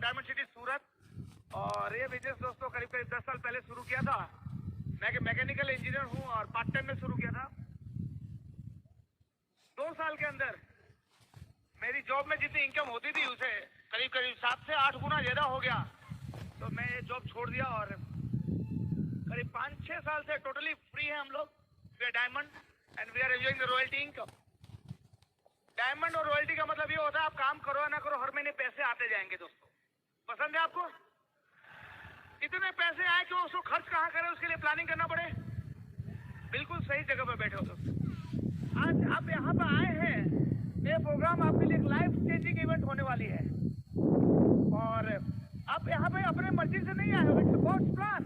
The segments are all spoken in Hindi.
डायमंड सिटी सूरत। और ये बिजनेस दोस्तों करीब 10 साल पहले शुरू किया था। मैं मैकेनिकल इंजीनियर हूँ और पार्ट टाइम में शुरू किया था। 2 साल के अंदर मेरी जॉब में जितनी इनकम होती थी उसे करीब 7 से 8 गुना ज्यादा हो गया। तो मैं ये जॉब छोड़ दिया और करीब 5-6 साल से टोटली फ्री है हम लोग। We are diamond and we are enjoying the royalty income. Diamond और रॉयल्टी का मतलब ये होता है आप काम करो या ना करो हर महीने पैसे आते जाएंगे दोस्तों। पसंद है आपको? इतने पैसे आए कि उसको खर्च कहाँ करें उसके लिए प्लानिंग करना पड़े। बिल्कुल सही जगह पर बैठे हो दोस्तों। आज आप यहाँ पर आए हैं, ये प्रोग्राम आपके लिए एक लाइफ चेंजिंग इवेंट होने वाली है और आप यहाँ पे अपने मर्जी से नहीं आए हो, इट्स गॉड्स प्लान।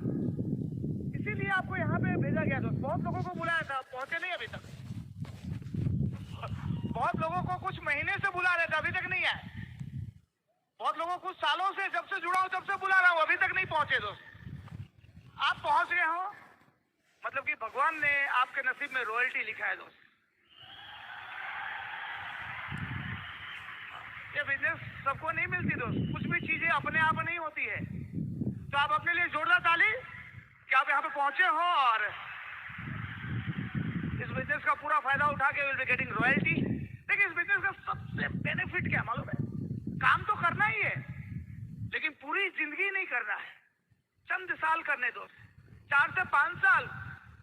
इसीलिए आपको यहाँ पे भेजा गया दोस्त। बहुत लोगों को बुलाया था, पहुंचे नहीं अभी तक। बहुत लोगों को कुछ महीने से बुला रहे थे, अभी तक नहीं आए। बहुत लोगों को सालों से, जब से जुड़ा हूं तब से बुला रहा हूं, अभी तक नहीं पहुंचे दोस्त। आप पहुंच गए हो मतलब कि भगवान ने आपके नसीब में रॉयल्टी लिखा है दोस्त। ये बिजनेस सबको नहीं मिलती दोस्त, कुछ भी चीजें अपने आप नहीं होती है। तो आप अपने लिए जोरदार ताली कि आप यहाँ पे पहुंचे हो और इस बिजनेस का पूरा फायदा उठा के विल बी गेटिंग रॉयल्टी। देखिए इस बिजनेस का सबसे बेनिफिट क्या मालूम है? काम तो करना ही है लेकिन पूरी जिंदगी नहीं करना है, चंद साल करने दो। 4 से 5 साल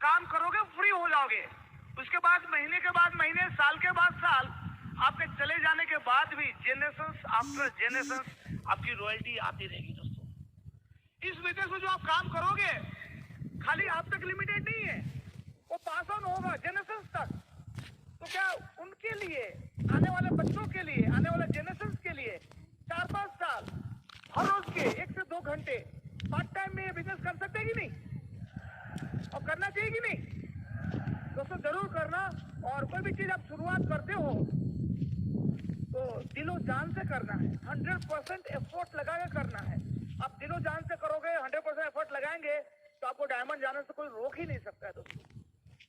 काम करोगे, फ्री हो जाओगे। उसके बाद महीने के बाद महीने, साल के बाद साल, आपके चले जाने के बाद भी जेनरेशंस आफ्टर जेनरेशंस आपकी रॉयल्टी आती रहेगी दोस्तों। इस बिजनेस में जो आप काम करोगे खाली आप तक लिमिटेड नहीं है, वो पास ऑन होगा जेनरेशंस तक। तो क्या उनके लिए, आने वाले बच्चों के लिए, आने वाले जेनरेशंस के लिए 4-5 साल हर रोज के 1 से 2 घंटे पार्ट टाइम में ये बिजनेस कर सकते हैं कि नहीं? और करना चाहिए कि नहीं दोस्तों? जरूर करना। और कोई भी चीज आप शुरुआत करते हो तो दिलो जान से करना है, 100% एफर्ट लगा के करना है। आप दिलो जान से करोगे, 100% एफर्ट लगाएंगे तो आपको डायमंड जाने से कोई रोक ही नहीं सकता है दोस्तों,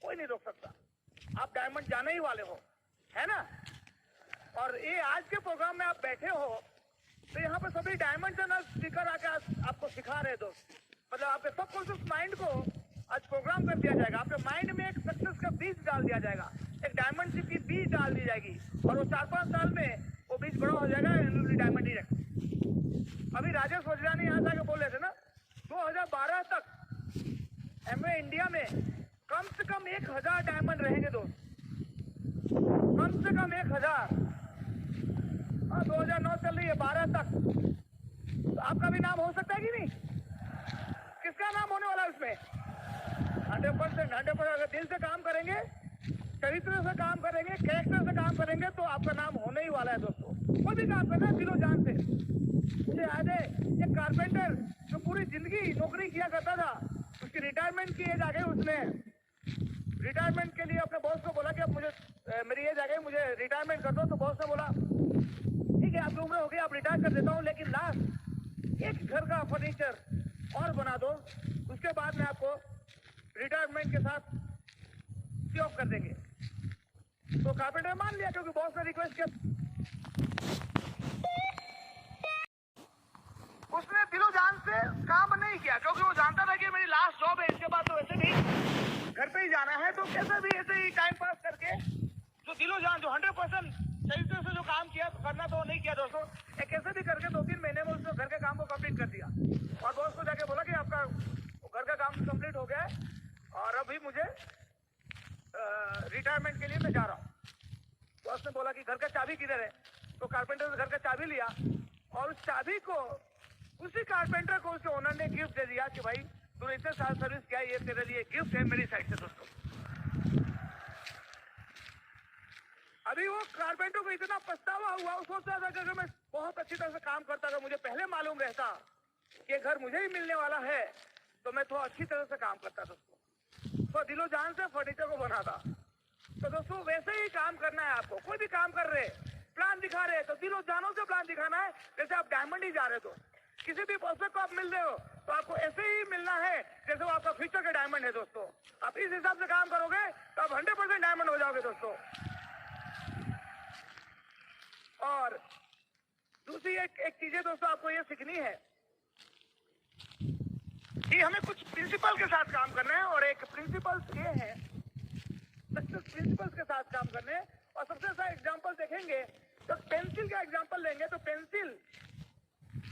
कोई नहीं रोक सकता। आप डायमंड जाने ही वाले हो, है ना? और ये आज के प्रोग्राम में आप बैठे हो तो यहाँ पे सभी डायमंड चैनल स्पीकर आके आपको सिखा रहे दोस्त। मतलब आपके सबकॉन्शियस माइंड को आज प्रोग्राम कर दिया जाएगा, आपके माइंड में एक सक्सेस का बीज डाल दिया जाएगा, एक डायमंड शिप की बीज डाल दी जाएगी और वो 4-5 साल में वो बीज बड़ा हो जाएगा डायमंड डायरेक्ट। अभी राजेश वजरानी यहाँ से आके बोल रहे थे ना, 2012 तक एमवे इंडिया में कम से कम 1000 डायमंड रहेंगे दोस्त, कम से कम 1000। हाँ 2009 चल रही है, 12 तक। तो आपका भी नाम हो सकता है कि नहीं? किसका नाम होने वाला है उसमें? 100%। अगर दिल से काम करेंगे, चरित्र से काम करेंगे, कैरेक्टर से काम करेंगे तो आपका नाम होने ही वाला है दोस्तों। कोई भी काम करना है दिलो जान से। मुझे याद है एक कारपेंटर जो पूरी जिंदगी नौकरी किया करता था, उसकी रिटायरमेंट की एज आ गई। उसने रिटायरमेंट के लिए अपने बॉस को बोला कि अब मुझे मेरी एज आ गई, मुझे रिटायरमेंट कर दो। तो बॉस ने बोला ठीक है आपकी उम्र हो गई, आप रिटायर कर देता हूँ, लेकिन लास्ट एक घर का फर्नीचर और बना दो, उसके बाद में आपको रिटायरमेंट के साथ सी ऑफ कर देंगे। तो कारपेंटर मान लिया क्योंकि बॉस ने रिक्वेस्ट किया। उसने दिलो जान से काम नहीं किया क्योंकि वो जानता था कि मेरी लास्ट जॉब है, इसके बाद तो वैसे भी घर पे ही जाना है। तो कैसे भी ऐसे ही टाइम पास करके जो दिलो जान, जो 100% चरित्र से जो काम किया करना तो नहीं किया दोस्तों, एक कैसे भी करके 2-3 महीने में उसने घर के काम को कंप्लीट कर दिया। और बॉस को जाके बोला कि आपका घर का काम कंप्लीट हो गया है और अभी मुझे रिटायरमेंट के लिए मैं जा रहा हूँ। तो उसने बोला कि घर का चाबी किधर है? तो कारपेंटर ने घर का चाबी लिया और उस चाबी को उसी कारपेंटर को उसके ओनर ने गिफ्ट दे दिया कि भाई तूने इतने साल सर्विस किया, ये तेरे लिए गिफ्ट है मेरी साइड से दोस्तों। अभी वो कारपेंटर को इतना पछतावा हुआ, वो सोच रहा था कि अगर मैं बहुत अच्छी तरह से काम करता, अगर मुझे पहले मालूम रहता कि घर मुझे ही मिलने वाला है तो मैं थोड़ा अच्छी तरह से काम करता दोस्तों, तो दिलो जान से फर्नीचर को बनाता। तो दोस्तों वैसे ही काम करना है आपको। कोई भी काम कर रहे, प्लान दिखा रहे तो दिलो जानों से प्लान दिखाना है। जैसे आप डायमंड ही जा रहे तो किसी भी पर्सन को आप मिल रहे हो तो आपको ऐसे ही मिलना है जैसे वो आपका फ्यूचर का डायमंड है दोस्तों। आप इस हिसाब से काम करोगे तो आप 100% डायमंड हो जाओगे दोस्तों। और दूसरी एक चीजें दोस्तों आपको ये सीखनी है कि हमें कुछ प्रिंसिपल के साथ काम करना है, और एक प्रिंसिपल्स ये है, सक्सेस प्रिंसिपल्स के साथ काम करने हैं। और सबसे अच्छा एग्जांपल देखेंगे तो पेंसिल का एग्जांपल लेंगे तो पेंसिल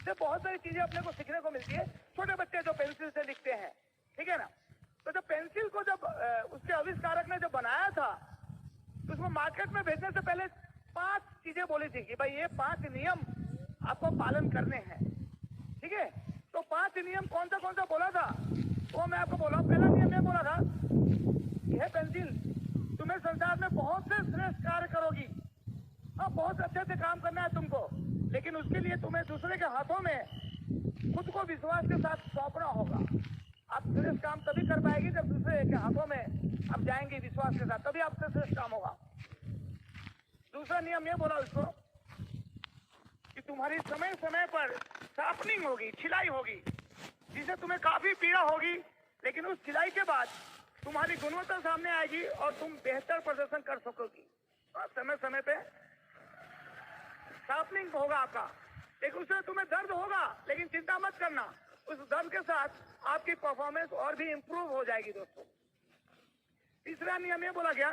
से बहुत सारी चीजें अपने को सीखने को मिलती है। छोटे बच्चे जो पेंसिल से लिखते हैं, ठीक है ना, तो जब पेंसिल को जब उसके आविष्कारक ने जब बनाया था तो उसको मार्केट में भेजने से पहले 5 चीजें बोली थी कि भाई ये 5 नियम आपको पालन करने हैं, ठीक है। तो 5 नियम कौन सा बोला था वो मैं आपको बोला। पहला नियम ये बोला था, यह पेंसिल तुम्हें संसार में बहुत से श्रेष्ठ कार्य करोगी, हाँ बहुत अच्छे से काम करना है तुमको, लेकिन उसके लिए तुम्हें दूसरे के हाथों में खुद को विश्वास के साथ सौंपना होगा। आप श्रेष्ठ काम तभी कर पाएगी जब दूसरे के हाथों में आप जाएंगे विश्वास के साथ, तभी आपसे श्रेष्ठ काम होगा। दूसरा नियम ये बोला उसको कि तुम्हारी समय समय पर शार्पनिंग होगी, छिलाई होगी, जिससे तुम्हें काफी पीड़ा होगी, लेकिन उस छिलाई के बाद तुम्हारी गुणवत्ता सामने आएगी और तुम बेहतर प्रदर्शन कर सकोगी। समय समय पे शार्पनिंग होगा आपका, लेकिन उससे तुम्हें दर्द होगा, लेकिन चिंता मत करना, उस दर्द के साथ आपकी परफॉर्मेंस और भी इंप्रूव हो जाएगी दोस्तों। तीसरा नियम ये बोला गया,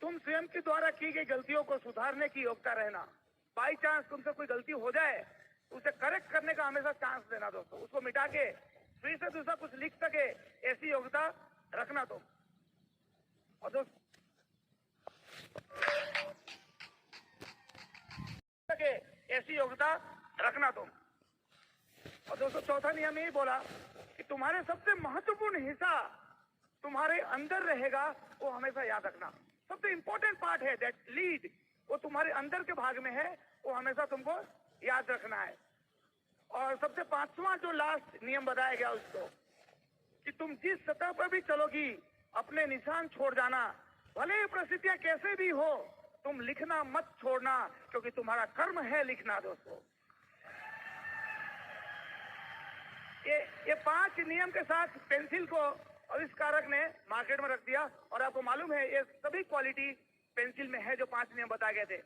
तुम स्वयं के द्वारा की गई गलतियों को सुधारने की योग्यता रहना। बाई चांस तुमसे कोई गलती हो जाए उसे करेक्ट करने का हमेशा चांस देना दोस्तों, उसको मिटा के फिर से दूसरा कुछ लिख सके ऐसी योग्यता रखना तुम। और दोस्तों ऐसी योग्यता रखना तुम। और दोस्तों चौथा नियम यही बोला कि तुम्हारे सबसे महत्वपूर्ण हिस्सा तुम्हारे अंदर रहेगा, वो हमेशा याद रखना। सबसे इंपॉर्टेंट पार्ट है दैट लीड, वो तुम्हारे अंदर के भाग में है, वो हमेशा तुमको याद रखना है। और सबसे 5वां जो लास्ट नियम बताया गया उसको कि तुम जिस सतह पर भी चलोगी अपने निशान छोड़ जाना, भले ही परिस्थितियां कैसे भी हो, तुम लिखना मत छोड़ना, क्योंकि तुम्हारा कर्म है लिखना दोस्तों। ये 5 नियम के साथ पेंसिल को आविष्कारक ने मार्केट में रख दिया, और आपको मालूम है ये सभी क्वालिटी पेंसिल में है जो 5 नियम बताए गए थे।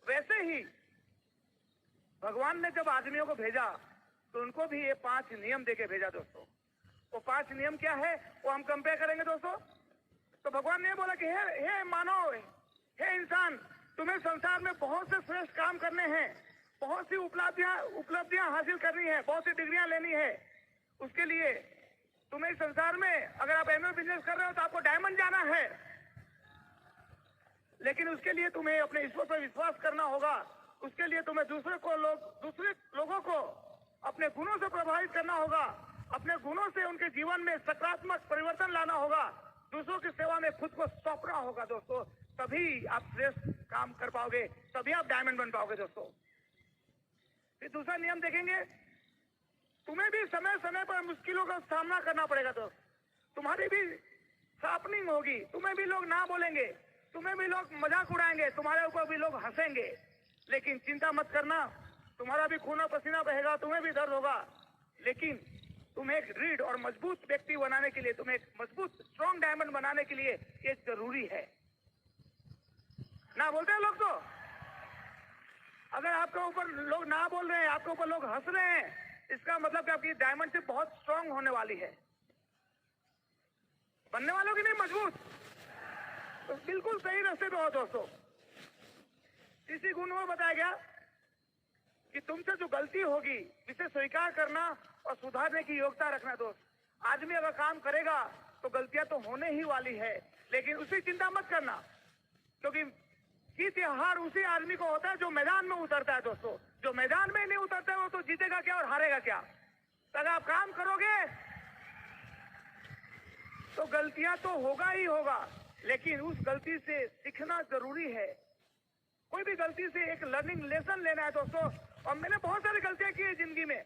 वैसे ही भगवान ने जब आदमियों को भेजा तो उनको भी ये 5 नियम देके भेजा दोस्तों। वो 5 नियम क्या है वो हम कंपेयर करेंगे दोस्तों। तो भगवान ने बोला कि हे मानव, हे इंसान, तुम्हें संसार में बहुत से श्रेष्ठ काम करने हैं, बहुत सी उपलब्धियां हासिल करनी है, बहुत सी डिग्रियां लेनी है। उसके लिए तुम्हें संसार में अगर आप एमए बिजनेस कर रहे हो तो आपको डायमंड जाना है, लेकिन उसके लिए तुम्हें अपने ईश्वर पर विश्वास करना होगा। उसके लिए तुम्हें दूसरे लोगों को अपने गुणों से प्रभावित करना होगा, अपने गुणों से उनके जीवन में सकारात्मक परिवर्तन लाना होगा, दूसरों की सेवा में खुद को सौंपना होगा दोस्तों, तभी आप श्रेष्ठ काम कर पाओगे, तभी आप डायमंड बन पाओगे दोस्तों। फिर दूसरा नियम देखेंगे, तुम्हें भी समय समय पर मुश्किलों का सामना करना पड़ेगा दोस्त। तुम्हारी भी शार्पनिंग होगी, तुम्हें भी लोग ना बोलेंगे, तुम्हें भी लोग मजाक उड़ाएंगे, तुम्हारे ऊपर भी लोग हंसेंगे, लेकिन चिंता मत करना, तुम्हारा भी खून पसीना बहेगा, तुम्हें भी दर्द होगा, लेकिन तुम्हें एक दृढ़ और मजबूत व्यक्ति बनाने के लिए, तुम्हें एक मजबूत स्ट्रॉन्ग डायमंड बनाने के लिए ये जरूरी है। ना बोलते हैं लोग तो, अगर आपके ऊपर लोग ना बोल रहे हैं, आपके ऊपर लोग हंस रहे हैं, इसका मतलब कि आपकी डायमंड शिप बहुत स्ट्रांग होने वाली है। बनने वालों की नहीं, मजबूत। तो बिल्कुल सही रास्ते पे हो दोस्तों। इसी गुण में बताया गया कि तुमसे जो गलती होगी इसे स्वीकार करना और सुधारने की योग्यता रखना दोस्त। आदमी अगर काम करेगा तो गलतियां तो होने ही वाली है, लेकिन उसी चिंता मत करना, क्योंकि जीत या हार उसी आदमी को होता है जो मैदान में उतरता है दोस्तों। जो मैदान में नहीं उतरता है वो तो जीतेगा क्या और हारेगा क्या। तो अगर आप काम करोगे तो गलतियां तो होगा ही होगा, लेकिन उस गलती से सीखना जरूरी है। कोई भी गलती से एक लर्निंग लेसन लेना है दोस्तों। और मैंने बहुत सारी गलतियां की है जिंदगी में,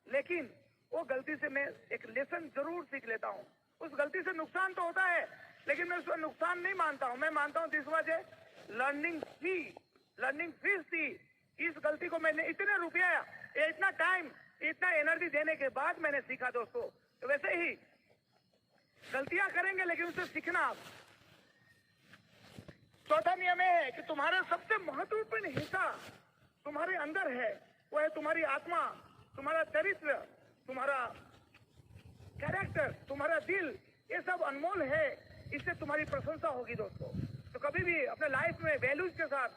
लेकिन वो गलती से मैं एक लेसन जरूर सीख लेता हूँ। उस गलती से नुकसान तो होता है, लेकिन मैं उसको नुकसान नहीं मानता हूँ। मैं मानता हूँ this was a learning fees थी। इस गलती को मैंने इतने रुपया, इतना टाइम, इतना एनर्जी देने के बाद मैंने सीखा दोस्तों। तो वैसे ही गलतियां करेंगे लेकिन उससे सीखना। चौथा नियम यह है कि तुम्हारा सबसे महत्वपूर्ण हिस्सा तुम्हारे अंदर है, वो है तुम्हारी आत्मा, तुम्हारा चरित्र, तुम्हारा कैरेक्टर, तुम्हारा दिल। ये सब अनमोल है, इससे तुम्हारी प्रशंसा होगी दोस्तों। तो कभी भी अपने लाइफ में वैल्यूज के साथ,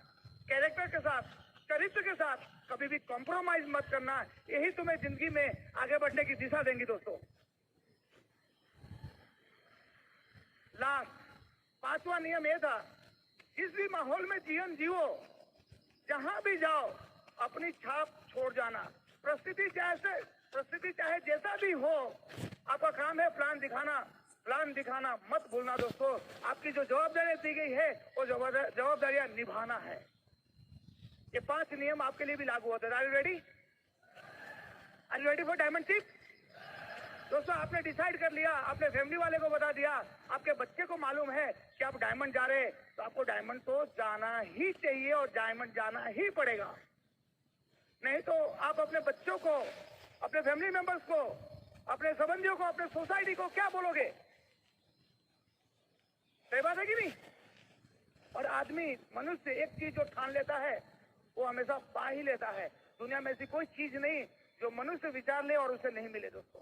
कैरेक्टर के साथ, चरित्र के साथ कभी भी कॉम्प्रोमाइज मत करना। यही तुम्हें जिंदगी में आगे बढ़ने की दिशा देंगी दोस्तों। लास्ट पांचवा नियम यह था, जिस भी माहौल में जीवन जियो, जहां भी जाओ अपनी छाप छोड़ जाना। परिस्थिति चाहे जैसा भी हो, आपका काम है प्लान दिखाना मत भूलना दोस्तों। आपकी जो जवाबदारी दी गई है वो जवाबदारियां निभाना है। ये 5 नियम आपके लिए भी लागू होते हैं। Are you ready for diamond ship? दोस्तों आपने डिसाइड कर लिया, आपने फैमिली वाले को बता दिया, आपके बच्चे को मालूम है कि आप डायमंड जा रहे हैं, तो आपको डायमंड तो जाना ही चाहिए और डायमंड जाना ही पड़ेगा। नहीं तो आप अपने बच्चों को, अपने फैमिली मेंबर्स को, अपने संबंधियों को, अपने सोसाइटी को क्या बोलोगे? सही बात है कि नहीं? और आदमी, मनुष्य एक चीज जो ठान लेता है वो हमेशा पा ही लेता है। दुनिया में ऐसी कोई चीज नहीं जो मनुष्य विचार ले और उसे नहीं मिले दोस्तों।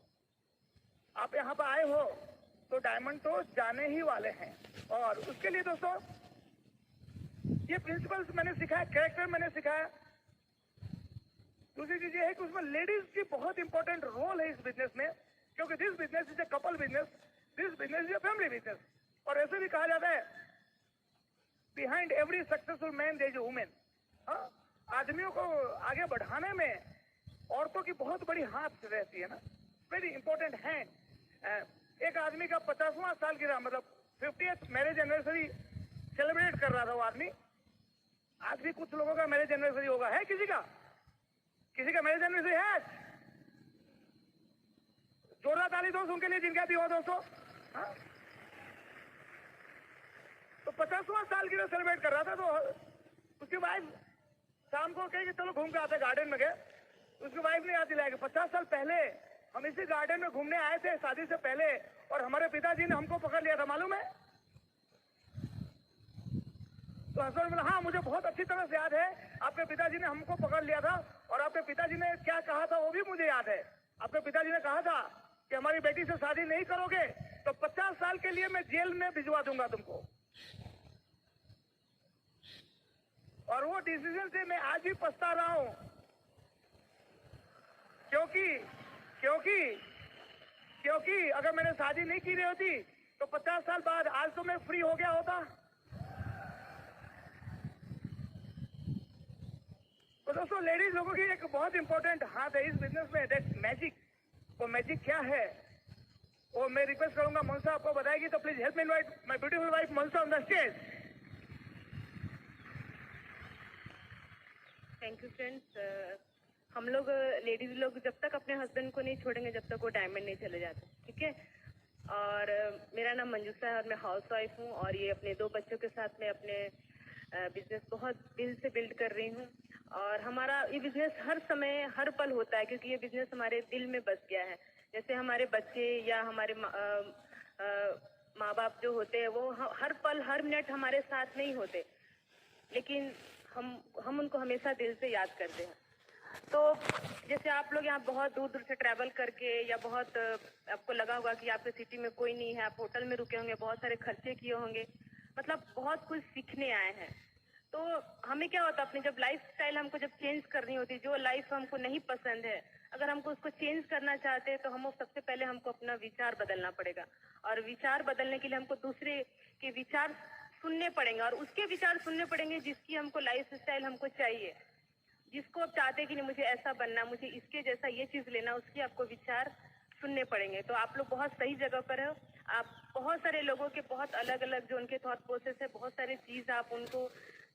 आप यहाँ पर आए हो तो डायमंड तो जाने ही वाले हैं। और उसके लिए दोस्तों ये प्रिंसिपल्स मैंने सिखाया, कैरेक्टर मैंने सिखाया। दूसरी चीज ये है कि उसमें लेडीज की बहुत इंपॉर्टेंट रोल है इस बिजनेस में, क्योंकि this business is a couple business, this business is a family business. और ऐसे भी कहा जाता है, behind every successful man there is a women. आदमियों को आगे बढ़ाने में औरतों की बहुत बड़ी हाथ रहती है ना, वेरी इंपॉर्टेंट हैंड। एक आदमी का 50वां सालगिरह, मतलब 50th मैरिज एनिवर्सरी सेलिब्रेट कर रहा था वो आदमी। आज भी कुछ लोगों का मैरिज एनिवर्सरी होगा, है किसी का मैरिज एनिवर्सरी है? जोरदार ताली दोस्तों उनके लिए जिनका भी हो दोस्तों। हाँ? तो 50वां सालगिरह सेलिब्रेट कर रहा था, तो उसकी वाइफ शाम को कही कि चलो घूम के आते, गार्डन में गए। उसकी वाइफ ने याद दिलाया कि 50 साल पहले हम इसी गार्डन में घूमने आए थे शादी से पहले, और हमारे पिताजी ने हमको पकड़ लिया था, मालूम है? तो हस्बैंड बोला, हाँ मुझे बहुत अच्छी तरह से याद है, आपके पिताजी ने हमको पकड़ लिया था, और आपके पिताजी ने क्या कहा था वो भी मुझे याद है। आपके पिताजी ने कहा था कि हमारी बेटी से शादी नहीं करोगे तो 50 साल के लिए मैं जेल में भिजवा दूंगा तुमको। और वो डिसीजन से मैं आज भी पछता रहा हूं, क्योंकि अगर मैंने शादी नहीं की रही होती तो 50 साल बाद आज तो मैं फ्री हो गया होता। तो दोस्तों लेडीज लोगों की एक बहुत इंपॉर्टेंट हाथ है इस बिजनेस में, दैट मैजिक। वो मैजिक क्या है वो मैं रिक्वेस्ट करूंगा, मनसा आपको बताएगी। तो please help me invite my beautiful wife Mansa on the stage. Thank you friends. हम लोग लेडीज लोग जब तक अपने हस्बैंड को नहीं छोड़ेंगे जब तक वो डायमंड नहीं चले जाते, ठीक है? और मेरा नाम मंजूषा है और मैं हाउस वाइफ हूँ, और ये अपने 2 बच्चों के साथ में अपने बिजनेस बहुत दिल से बिल्ड कर रही हूँ। और हमारा ये बिजनेस हर समय हर पल होता है, क्योंकि ये बिजनेस हमारे दिल में बस गया है। जैसे हमारे बच्चे या हमारे माँ बाप जो होते हैं वो हर पल हर मिनट हमारे साथ नहीं होते, लेकिन हम उनको हमेशा दिल से याद करते हैं। तो जैसे आप लोग यहाँ बहुत दूर दूर से ट्रैवल करके, या बहुत आपको लगा होगा कि आपके सिटी में कोई नहीं है, आप होटल में रुके होंगे, बहुत सारे खर्चे किए होंगे, मतलब बहुत कुछ सीखने आए हैं। तो हमें क्या होता है, अपनी जब लाइफ स्टाइल हमको जब चेंज करनी होती है, जो लाइफ हमको नहीं पसंद है, अगर हमको उसको चेंज करना चाहते हैं तो हम सबसे पहले हमको अपना विचार बदलना पड़ेगा। और विचार बदलने के लिए हमको दूसरे के विचार सुनने पड़ेंगे, और उसके विचार सुनने पड़ेंगे जिसकी हमको लाइफ स्टाइल हमको चाहिए, जिसको आप चाहते हैं कि नहीं मुझे ऐसा बनना, मुझे इसके जैसा ये चीज लेना, उसकी आपको विचार सुनने पड़ेंगे। तो आप लोग बहुत सही जगह पर हो। आप बहुत सारे लोगों के बहुत अलग अलग जो उनके थॉट प्रोसेस है, बहुत सारी चीज आप उनको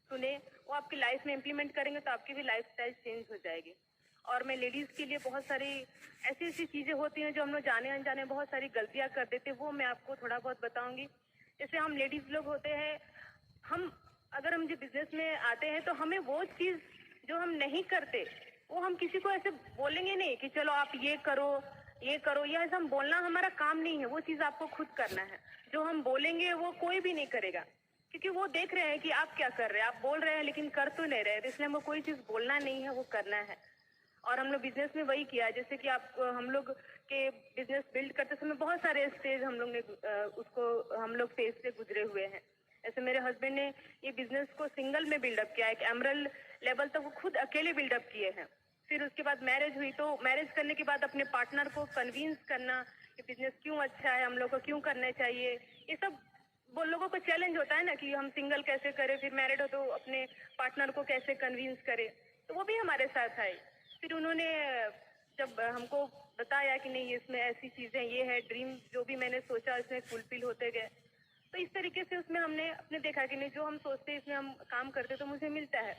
सुने, वो आपकी लाइफ में इम्प्लीमेंट करेंगे तो आपकी भी लाइफ स्टाइल चेंज हो जाएगी। और मैं लेडीज के लिए बहुत सारी ऐसी चीजें होती हैं जो हम लोग जाने अनजाने बहुत सारी गलतियां कर देते हैं, वो मैं आपको थोड़ा बहुत बताऊंगी। जैसे हम लेडीज लोग होते हैं, अगर हम जो बिजनेस में आते हैं तो हमें वो चीज जो हम नहीं करते वो हम किसी को ऐसे बोलेंगे नहीं कि चलो आप ये करो, ये ऐसा हम बोलना हमारा काम नहीं है। वो चीज आपको खुद करना है। जो हम बोलेंगे वो कोई भी नहीं करेगा, क्योंकि वो देख रहे हैं कि आप क्या कर रहे हैं, आप बोल रहे हैं लेकिन कर तो नहीं रहे, तो इसलिए हमको कोई चीज बोलना नहीं है, वो करना है। और हम लोग बिजनेस में वही किया, जैसे कि आप हम लोग के बिजनेस बिल्ड करते समय बहुत सारे स्टेज हम लोग ने उसको हम लोग फेज से गुजरे हुए हैं। ऐसे मेरे हस्बैंड ने ये बिजनेस को सिंगल में बिल्डअप किया, एक एमरल्ड लेवल तक वो खुद अकेले बिल्डअप किए हैं। फिर उसके बाद मैरिज हुई, तो मैरिज करने के बाद अपने पार्टनर को कन्विंस करना कि बिजनेस क्यों अच्छा है, हम लोग को क्यों करना चाहिए, ये सब वो लोगों को चैलेंज होता है ना कि हम सिंगल कैसे करें, फिर मैरिड हो तो अपने पार्टनर को कैसे कन्विंस करें, तो वो भी हमारे साथ आई। फिर उन्होंने जब हमको बताया कि नहीं इसमें ऐसी चीजें, ये है ड्रीम, जो भी मैंने सोचा इसमें फुलफिल होते गए। तो इस तरीके से उसमें हमने अपने देखा कि नहीं जो हम सोचते हैं इसमें हम काम करते तो मुझे मिलता है।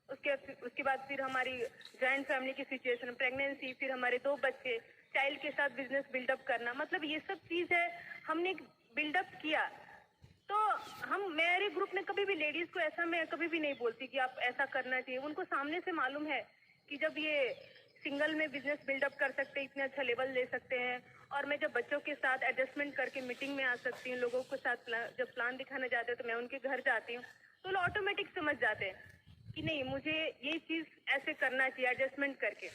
उसके बाद फिर हमारी जॉइंट फैमिली की सिचुएशन, प्रेगनेंसी, फिर हमारे 2 बच्चे, चाइल्ड के साथ बिजनेस बिल्डअप करना, मतलब ये सब चीज है हमने बिल्डअप किया। तो हम मेरे ग्रुप में कभी भी लेडीज को ऐसा मैं कभी भी नहीं बोलती कि आप ऐसा करना चाहिए, उनको सामने से मालूम है कि जब ये सिंगल में बिजनेस बिल्डअप कर सकते हैं, इतने अच्छा लेवल ले सकते हैं, और मैं जब बच्चों के साथ एडजस्टमेंट करके मीटिंग में आ सकती हूँ, लोगों के साथ जब प्लान दिखाने जाते हैं तो मैं उनके घर जाती हूँ, तो लोग ऑटोमेटिक समझ जाते हैं कि नहीं मुझे ये चीज ऐसे करना चाहिए एडजस्टमेंट करके।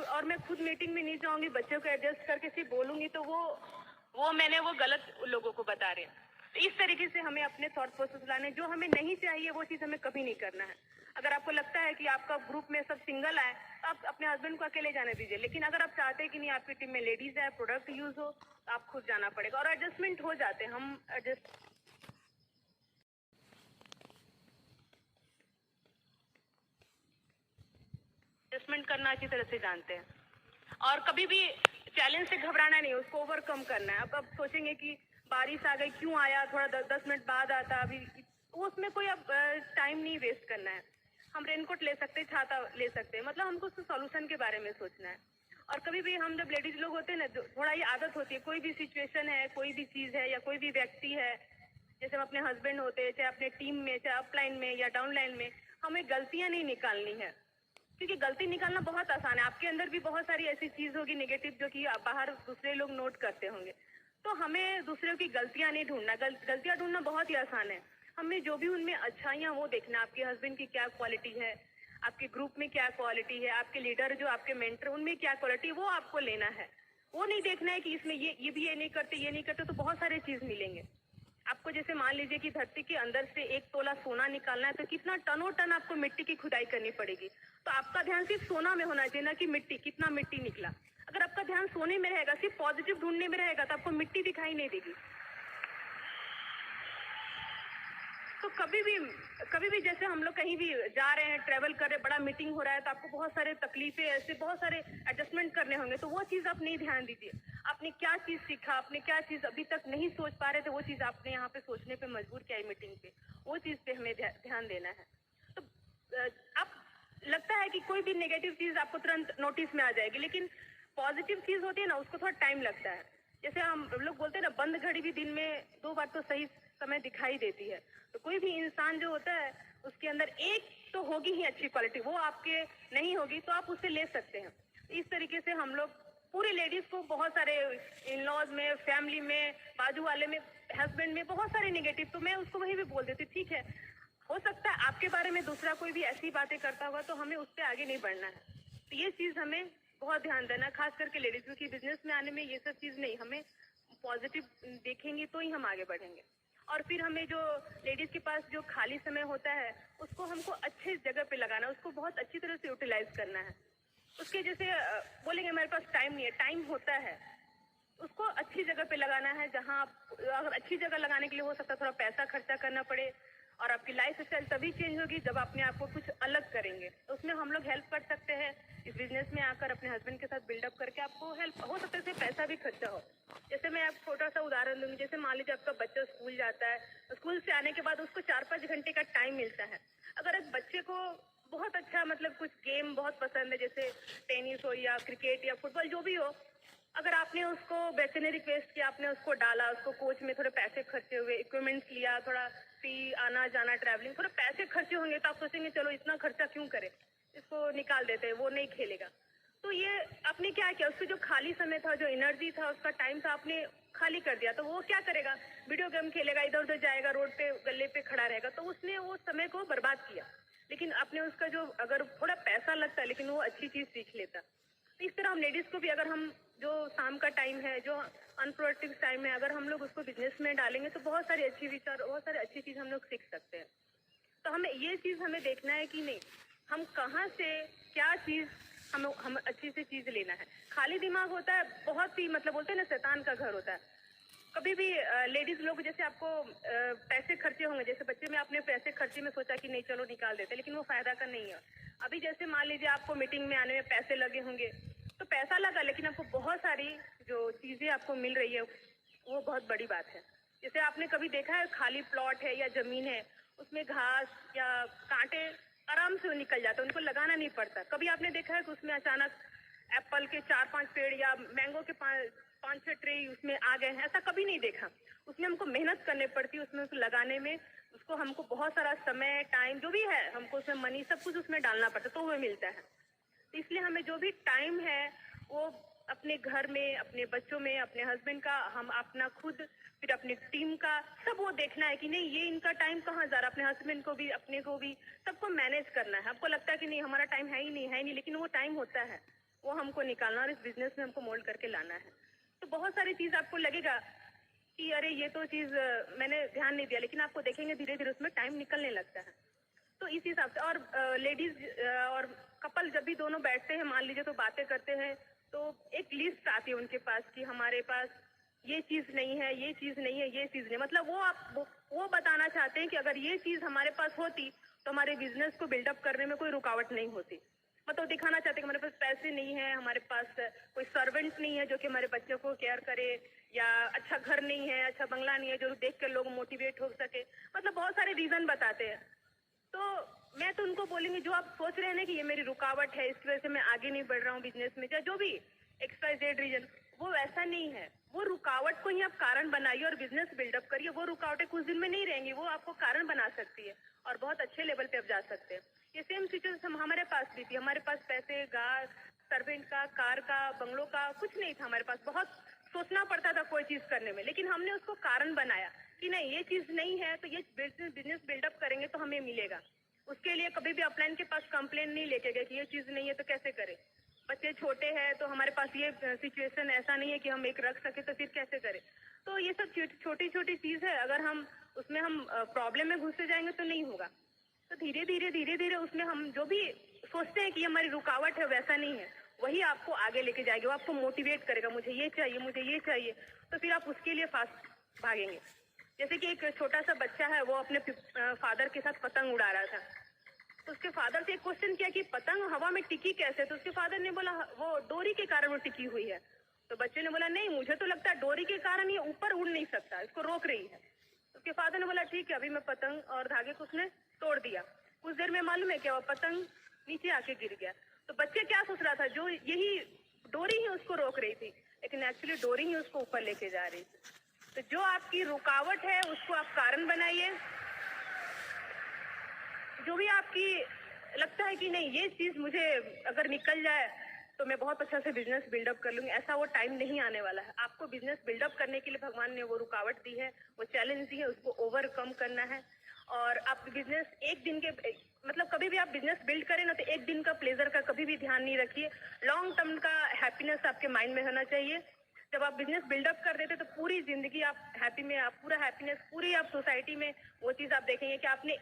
और मैं खुद मीटिंग में नहीं जाऊंगी, बच्चों को एडजस्ट करके सिर्फ बोलूंगी तो वो मैंने वो गलत लोगों को बता रहे हैं। तो इस तरीके से हमें अपने थॉट प्रोसेस लाने, जो हमें नहीं चाहिए वो चीज हमें कभी नहीं करना है। अगर आपको लगता है कि आपका ग्रुप में सब सिंगल है तो आप अपने हस्बैंड को अकेले जाने दीजिए, लेकिन अगर आप चाहते हैं कि नहीं आपकी टीम में लेडीज है, प्रोडक्ट यूज हो, तो आप खुद जाना पड़ेगा। और एडजस्टमेंट हो जाते हैं, हम एडजस्टमेंट करना अच्छी तरह से जानते हैं। और कभी भी चैलेंज से घबराना नहीं, उसको ओवरकम करना है। अब सोचेंगे कि बारिश आ गई, क्यों आया, थोड़ा 10 मिनट बाद आता, अभी उसमें कोई अब टाइम नहीं वेस्ट करना है। हम रेनकोट ले सकते हैं, छाता ले सकते हैं, मतलब हमको उसके सॉल्यूशन के बारे में सोचना है। और कभी भी हम जब लेडीज लोग होते हैं ना, थोड़ा ये आदत होती है, कोई भी सिचुएशन है, कोई भी चीज है या कोई भी व्यक्ति है, जैसे हम अपने हस्बैंड होते हैं, चाहे अपने टीम में, चाहे अपलाइन में या डाउनलाइन में, हमें गलतियां नहीं निकालनी है, क्योंकि गलती निकालना बहुत आसान है। आपके अंदर भी बहुत सारी ऐसी चीज होगी नेगेटिव जो कि बाहर दूसरे लोग नोट करते होंगे, तो हमें दूसरों की गलतियां नहीं ढूंढना, गलतियां ढूंढना बहुत ही आसान है। हमें जो भी उनमें अच्छाइयां वो देखना, आपके हस्बैंड की क्या क्वालिटी है, आपके ग्रुप में क्या क्वालिटी है, आपके लीडर जो आपके मेंटर उनमें क्या क्वालिटी है, वो आपको लेना है। वो नहीं देखना है कि इसमें ये भी ये नहीं करते, ये नहीं करते, तो बहुत सारे चीज मिलेंगे आपको। जैसे मान लीजिए कि धरती के अंदर से 1 तोला सोना निकालना है, तो कितना टनों टन आपको मिट्टी की खुदाई करनी पड़ेगी। तो आपका ध्यान सिर्फ सोना में होना चाहिए, ना कि मिट्टी, कितना मिट्टी निकला। अगर आपका ध्यान सोने में रहेगा, सिर्फ पॉजिटिव ढूंढने में रहेगा, तो आपको मिट्टी दिखाई नहीं देगी। तो कभी भी जैसे हम लोग कहीं भी जा रहे हैं, ट्रेवल कर रहे हैं, बड़ा मीटिंग हो रहा है, तो आपको बहुत सारे तकलीफें, ऐसे बहुत सारे एडजस्टमेंट करने होंगे, तो वो चीज आप नहीं ध्यान दीजिए। आपने क्या चीज सीखा, आपने क्या चीज अभी तक नहीं सोच पा रहे थे, वो चीज आपने यहाँ पे सोचने पे मजबूर किया है मीटिंग पे, वो चीज पे हमें ध्यान देना है। तो आप लगता है कि कोई भी नेगेटिव चीज आपको तुरंत नोटिस में आ जाएगी, लेकिन पॉजिटिव चीज होती है ना, उसको थोड़ा टाइम लगता है। जैसे हम लोग बोलते हैं ना, बंद घड़ी भी दिन में 2 बार तो सही समय दिखाई देती है। तो कोई भी इंसान जो होता है उसके अंदर एक तो होगी ही अच्छी क्वालिटी, वो आपके नहीं होगी तो आप उससे ले सकते हैं। इस तरीके से हम लोग पूरी लेडीज को बहुत सारे इन लॉज में, फैमिली में, बाजू वाले में, हस्बैंड में बहुत सारे नेगेटिव, तो मैं उसको वही भी बोल देती, ठीक है हो सकता है आपके बारे में दूसरा कोई भी ऐसी बातें करता होगा, तो हमें उससे आगे नहीं बढ़ना है। तो ये चीज हमें बहुत ध्यान देना, खास करके लेडीज, क्योंकि बिजनेस में आने में ये सब चीज नहीं, हमें पॉजिटिव देखेंगे तो ही हम आगे बढ़ेंगे। और फिर हमें जो लेडीज के पास जो खाली समय होता है उसको हमको अच्छे जगह पे लगाना, उसको बहुत अच्छी तरह से यूटिलाइज करना है। उसके जैसे बोलेंगे मेरे पास टाइम नहीं है, टाइम होता है, उसको अच्छी जगह पे लगाना है। जहाँ आप अगर अच्छी जगह लगाने के लिए हो सकता है थोड़ा पैसा खर्चा करना पड़े, और आपकी लाइफ स्टाइल तभी चेंज होगी जब अपने आप को कुछ अलग करेंगे। तो उसमें हम लोग हेल्प कर सकते हैं, इस बिजनेस में आकर अपने हस्बैंड के साथ बिल्डअप करके आपको हेल्प हो सकता है, इससे पैसा भी खर्चा हो। जैसे मैं आप छोटा सा उदाहरण दूंगी, जैसे मान लीजिए आपका बच्चा स्कूल जाता है, स्कूल से आने के बाद उसको 4-5 घंटे का टाइम मिलता है। अगर एक बच्चे को बहुत अच्छा मतलब कुछ गेम बहुत पसंद है, जैसे टेनिस हो या क्रिकेट या फुटबॉल जो भी हो, अगर आपने उसको वैसे नहीं रिक्वेस्ट किया, आपने उसको डाला, उसको कोच में थोड़े पैसे खर्चे हुए, इक्विपमेंट्स लिया, थोड़ा फी, आना जाना, ट्रैवलिंग, थोड़े पैसे खर्चे होंगे, तो आप सोचेंगे चलो इतना खर्चा क्यों करें, इसको निकाल देते हैं, वो नहीं खेलेगा। तो ये आपने क्या किया, उसको जो खाली समय था, जो एनर्जी था, उसका टाइम था, आपने खाली कर दिया, तो वो क्या करेगा, वीडियो गेम खेलेगा, इधर उधर जाएगा, रोड पे गले पे खड़ा रहेगा, तो उसने वो समय को बर्बाद किया। लेकिन आपने उसका जो अगर थोड़ा पैसा लगता है लेकिन वो अच्छी चीज सीख लेता। तो इस तरह हम लेडीज को भी, अगर हम जो शाम का टाइम है, जो अनप्रोडक्टिव टाइम है, अगर हम लोग उसको बिजनेस में डालेंगे तो बहुत सारी अच्छी विचार, बहुत सारी अच्छी चीज हम लोग सीख सकते हैं। तो हमें ये चीज हमें देखना है कि नहीं, हम कहाँ से क्या चीज हम अच्छी से चीज लेना है। खाली दिमाग होता है बहुत ही, मतलब बोलते हैं ना, शैतान का घर होता है। कभी भी लेडीज लोग, जैसे आपको पैसे खर्चे होंगे, जैसे बच्चे में आपने पैसे खर्चे में सोचा कि नहीं चलो निकाल देते, लेकिन वो फायदा का नहीं है। अभी जैसे मान लीजिए आपको मीटिंग में आने में पैसे लगे होंगे, तो पैसा लगा लेकिन आपको बहुत सारी जो चीजें आपको मिल रही है वो बहुत बड़ी बात है। जैसे आपने कभी देखा है खाली प्लॉट है या जमीन है, उसमें घास या कांटे आराम से निकल जाते हैं, उनको लगाना नहीं पड़ता। कभी आपने देखा है कि उसमें अचानक एप्पल के 4-5 पेड़ या मैंगो के 5-6 ट्रे उसमें आ गए हैं, ऐसा कभी नहीं देखा। उसमें हमको मेहनत करनी पड़ती है, उसमें उसको लगाने में, उसको हमको बहुत सारा समय, टाइम, जो भी है हमको उसमें मनी, सब कुछ उसमें डालना पड़ता है, तो वो मिलता है। तो इसलिए हमें जो भी टाइम है वो अपने घर में, अपने बच्चों में, अपने हस्बैंड का, हम अपना खुद, फिर अपनी टीम का, सब वो देखना है कि नहीं ये इनका टाइम कहाँ जा रहा है। अपने हस्बैंड को भी, अपने को भी, सबको मैनेज करना है। आपको लगता है कि नहीं हमारा टाइम है ही नहीं, लेकिन वो टाइम होता है, वो हमको निकालना और इस बिजनेस में हमको मोल्ड करके लाना है। तो बहुत सारी चीज आपको लगेगा कि अरे ये तो चीज मैंने ध्यान नहीं दिया, लेकिन आपको देखेंगे धीरे धीरे उसमें टाइम निकलने लगता है। तो इस हिसाब से, और लेडीज और कपल जब भी दोनों बैठते हैं, मान लीजिए, तो बातें करते हैं, तो एक लिस्ट आती है उनके पास कि हमारे पास ये चीज नहीं है, ये चीज नहीं है, ये चीज नहीं, मतलब वो बताना चाहते हैं कि अगर ये चीज हमारे पास होती तो हमारे बिजनेस को बिल्डअप करने में कोई रुकावट नहीं होती। मतलब दिखाना चाहते हैं कि हमारे पास पैसे नहीं है, हमारे पास कोई सर्वेंट नहीं है जो कि हमारे बच्चों को केयर करे, या अच्छा घर नहीं है, अच्छा बंगला नहीं है जो देख कर लोग मोटिवेट हो सके, मतलब बहुत सारे रीजन बताते हैं। तो मैं तो उनको बोलूंगी, जो आप सोच रहे हैं ना कि ये मेरी रुकावट है, इसकी वजह से मैं आगे नहीं बढ़ रहा हूँ बिजनेस में, या जो भी XYZ रीजन, वो वैसा नहीं है। वो रुकावट को ही आप कारण बनाइए और बिजनेस बिल्डअप करिए। वो रुकावटें कुछ दिन में नहीं रहेंगी, वो आपको कारण बना सकती है और बहुत अच्छे लेवल पे आप जा सकते हैं। ये सेम सिचुएशन हमारे पास भी थी। हमारे पास पैसे, गार, सर्वेंट का, कार का, बंगलों का कुछ नहीं था हमारे पास। बहुत सोचना पड़ता था कोई चीज करने में, लेकिन हमने उसको कारण बनाया कि नहीं ये चीज नहीं है, तो ये बिजनेस बिल्डअप करेंगे तो हमें मिलेगा। उसके लिए कभी भी अपलाइन के पास कंप्लेन नहीं लेके गए कि ये चीज नहीं है तो कैसे करें। बच्चे छोटे हैं तो हमारे पास ये सिचुएशन ऐसा नहीं है कि हम एक रख सके, तो फिर कैसे करें। तो ये सब छोटी छोटी चीज है, अगर हम उसमें हम प्रॉब्लम में घुसते जाएंगे तो नहीं होगा। तो धीरे धीरे उसमें हम जो भी सोचते हैं कि हमारी रुकावट है वैसा नहीं है, वही आपको आगे लेके जाएगी, वो आपको मोटिवेट करेगा, मुझे ये चाहिए, मुझे ये चाहिए, तो फिर आप उसके लिए फास्ट भागेंगे। जैसे कि एक छोटा सा बच्चा है, वो अपने फादर के साथ पतंग उड़ा रहा था, तो उसके फादर से एक क्वेश्चन किया कि पतंग हवा में टिकी कैसे, तो उसके फादर ने बोला वो डोरी के कारण वो टिकी हुई है। तो बच्चे ने बोला नहीं, मुझे तो लगता है डोरी के कारण ये ऊपर उड़ नहीं सकता, इसको रोक रही है। उसके फादर ने बोला ठीक है, अभी मैं पतंग और धागे को उसने तोड़ दिया। कुछ देर में मालूम है क्या, वो पतंग नीचे आके गिर गया। तो बच्चे क्या सोच रहा था, जो यही डोरी ही उसको रोक रही थी, लेकिन एक्चुअली डोरी ही उसको ऊपर लेके जा रही थी। तो जो आपकी रुकावट है उसको आप कारण बनाइए। जो भी आपकी लगता है कि नहीं ये चीज मुझे अगर निकल जाए तो मैं बहुत अच्छा से बिजनेस बिल्डअप कर लूंगी, ऐसा वो टाइम नहीं आने वाला है। आपको बिजनेस बिल्डअप करने के लिए भगवान ने वो रुकावट दी है, वो चैलेंज दी है, उसको ओवरकम करना है। और आप बिजनेस एक दिन के, मतलब कभी भी आप बिजनेस बिल्ड करें ना, तो एक दिन का प्लेजर का कभी भी ध्यान नहीं रखिए। लॉन्ग टर्म का हैप्पीनेस आपके माइंड में होना चाहिए। जब आप बिजनेस बिल्डअप कर देते तो पूरी जिंदगी आप हैप्पी में, आप पूरा हैप्पीनेस, पूरी आप सोसाइटी में वो चीज आप देखेंगे कि आपने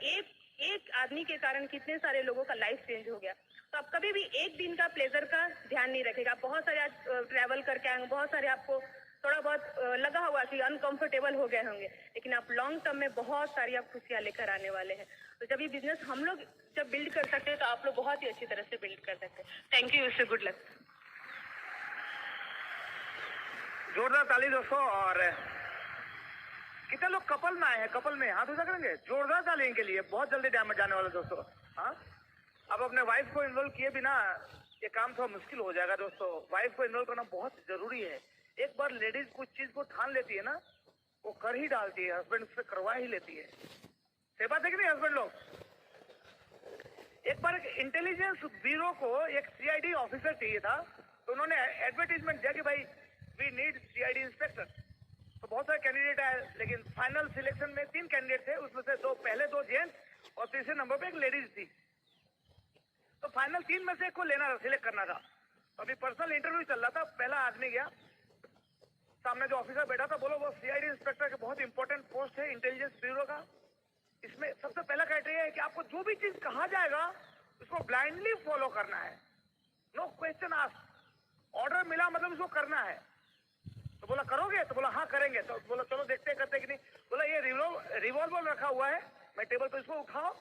एक आदमी के कारण कितने सारे लोगों का लाइफ चेंज हो गया। तो आप कभी भी एक दिन का प्लेजर का ध्यान नहीं रखेगा। बहुत सारे आज ट्रैवल करके आएंगे, बहुत सारे आपको थोड़ा बहुत लगा हुआ कि अनकंफर्टेबल हो गए होंगे, लेकिन आप लॉन्ग टर्म में बहुत सारी आप खुशियां लेकर आने वाले हैं। तो जब ये बिजनेस हम लोग जब बिल्ड कर सकते हैं तो आप लोग बहुत ही अच्छी तरह से बिल्ड कर सकते हैं। थैंक यू, इससे गुड लक। जोरदार ताली दोस्तों। और कितने लोग कपल में आए हैं, कपल में हाथ उठा करेंगे, जोरदार ताली इनके लिए। बहुत जल्दी डैमेज जाने वाला दोस्तों। हाँ, अब अपने वाइफ को इन्वॉल्व किए बिना ये काम थोड़ा मुश्किल हो जाएगा दोस्तों। वाइफ को इन्वॉल्व करना बहुत जरूरी है। एक बार लेडीज कुछ चीज को ठान लेती है ना, वो कर ही डालती है, हस्बैंड उससे करवा ही लेती है। सही बात है कि नहीं हस्बैंड लोग? एक बार एक इंटेलिजेंस ब्यूरो को एक CID ऑफिसर चाहिए था, तो उन्होंने एडवर्टीजमेंट दिया कि भाई वी नीड CID इंस्पेक्टर। तो बहुत सारे कैंडिडेट आए, लेकिन फाइनल सिलेक्शन में 3 कैंडिडेट थे, उसमें से पहले 2 जेंट्स और तीसरे नंबर पे एक लेडीज थी। तो फाइनल 3 में से एक को लेना, सिलेक्ट करना था। अभी पर्सनल इंटरव्यू चल रहा था, पहला आदमी गया, सामने जो ऑफिसर बैठा था, बोलो वो सीआईडी इंस्पेक्टर का बहुत इंपॉर्टेंट पोस्ट है इंटेलिजेंस ब्यूरो का। इसमें सबसे पहला क्राइटेरिया है कि आपको जो भी चीज कहा जाएगा उसको ब्लाइंडली फॉलो करना है, नो क्वेश्चन आस्क। ऑर्डर मिला मतलब उसको करना है। तो बोला करोगे? तो बोला हाँ करेंगे। तो बोला चलो देखते करते कि नहीं। बोला ये रिवॉल्वर रखा हुआ है, मैं टेबल पे इसको उठाओ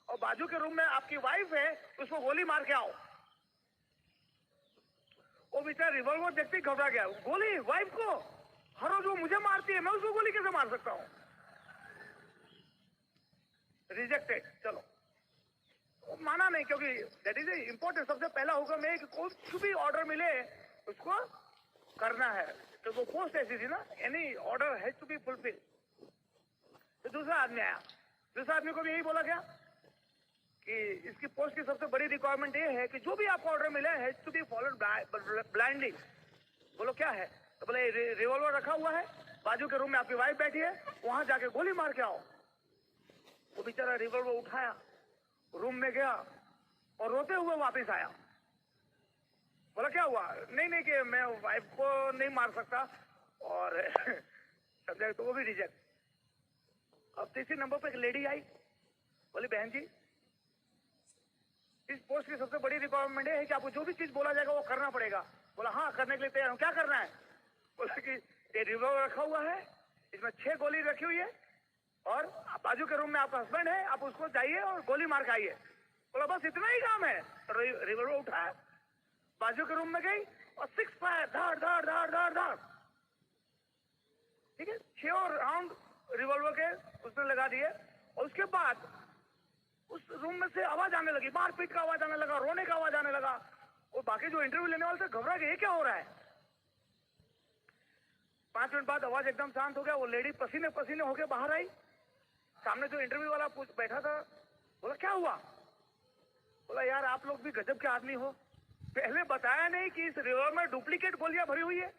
और बाजू के रूम में आपकी वाइफ है, उसको गोली मार के आओ। वो बेचारा रिवॉल्वर देखते ही घबरा गया। गोली वाइफ को? हर रोज वो मुझे मारती है, मैं उसको गोली कैसे मार सकता हूँ? रिजेक्टेड। चलो, वो माना नहीं, क्योंकि दैट इज इंपॉर्टेंट। सबसे पहला हुक्म है कि कुछ भी ऑर्डर मिले उसको करना है। तो वो पोस्ट ऐसी थी ना, any order has to be fulfil. तो दूसरा आदमी आया, दूसरा आदमी को भी यही बोला गया कि इसकी पोस्ट की सबसे बड़ी रिक्वायरमेंट ये है कि जो भी आपको ऑर्डर मिले has to be followed blindly. बोलो क्या है? तो बोले रिवॉल्वर रखा हुआ है, बाजू के रूम में आपकी वाइफ बैठी है, वहां जाके गोली मार के आओ। वो बेचारा रिवॉल्वर उठाया, रूम में गया और रोते हुए वापस आया। बोला क्या हुआ? नहीं कि मैं वाइफ को नहीं मार सकता, और समझा। तो वो भी रिजेक्ट। अब तीसरे नंबर पे एक लेडी आई, बोली बहन जी इस पोस्ट की सबसे बड़ी रिक्वायरमेंट है कि आपको जो भी चीज बोला जाएगा वो करना पड़ेगा। बोला हाँ करने के लिए तैयार हूं। क्या करना है? बोला कि ये रिवॉल्वर रखा हुआ है, इसमें 6 गोली रखी हुई है, और बाजू के रूम में आपका हस्बैंड है, आप उसको जाइए और गोली मार के आइए। बोला बस इतना ही काम है। तो रिवॉल्वर उठाया, बाजू के रूम में गई और 6 फायर, धाड़ धाड़ धाड़ धाड़ धाड़। ठीक है, 6 राउंड रिवॉल्वर के उसने लगा दिए। और उसके बाद उस रूम में से आवाज आने लगी, मारपीट का आवाज आने लगा, रोने का आवाज आने लगा। और बाकी जो इंटरव्यू लेने वाले थे घबरा गए, क्या हो रहा है? 5 मिनट बाद आवाज एकदम शांत हो गया। वो लेडी पसीने पसीने होके बाहर आई। सामने जो इंटरव्यू वाला बैठा था, बोला क्या हुआ? बोला यार आप लोग भी गजब के आदमी हो, पहले बताया नहीं कि इस रिवॉल्वर में डुप्लीकेट गोलियां भरी हुई है?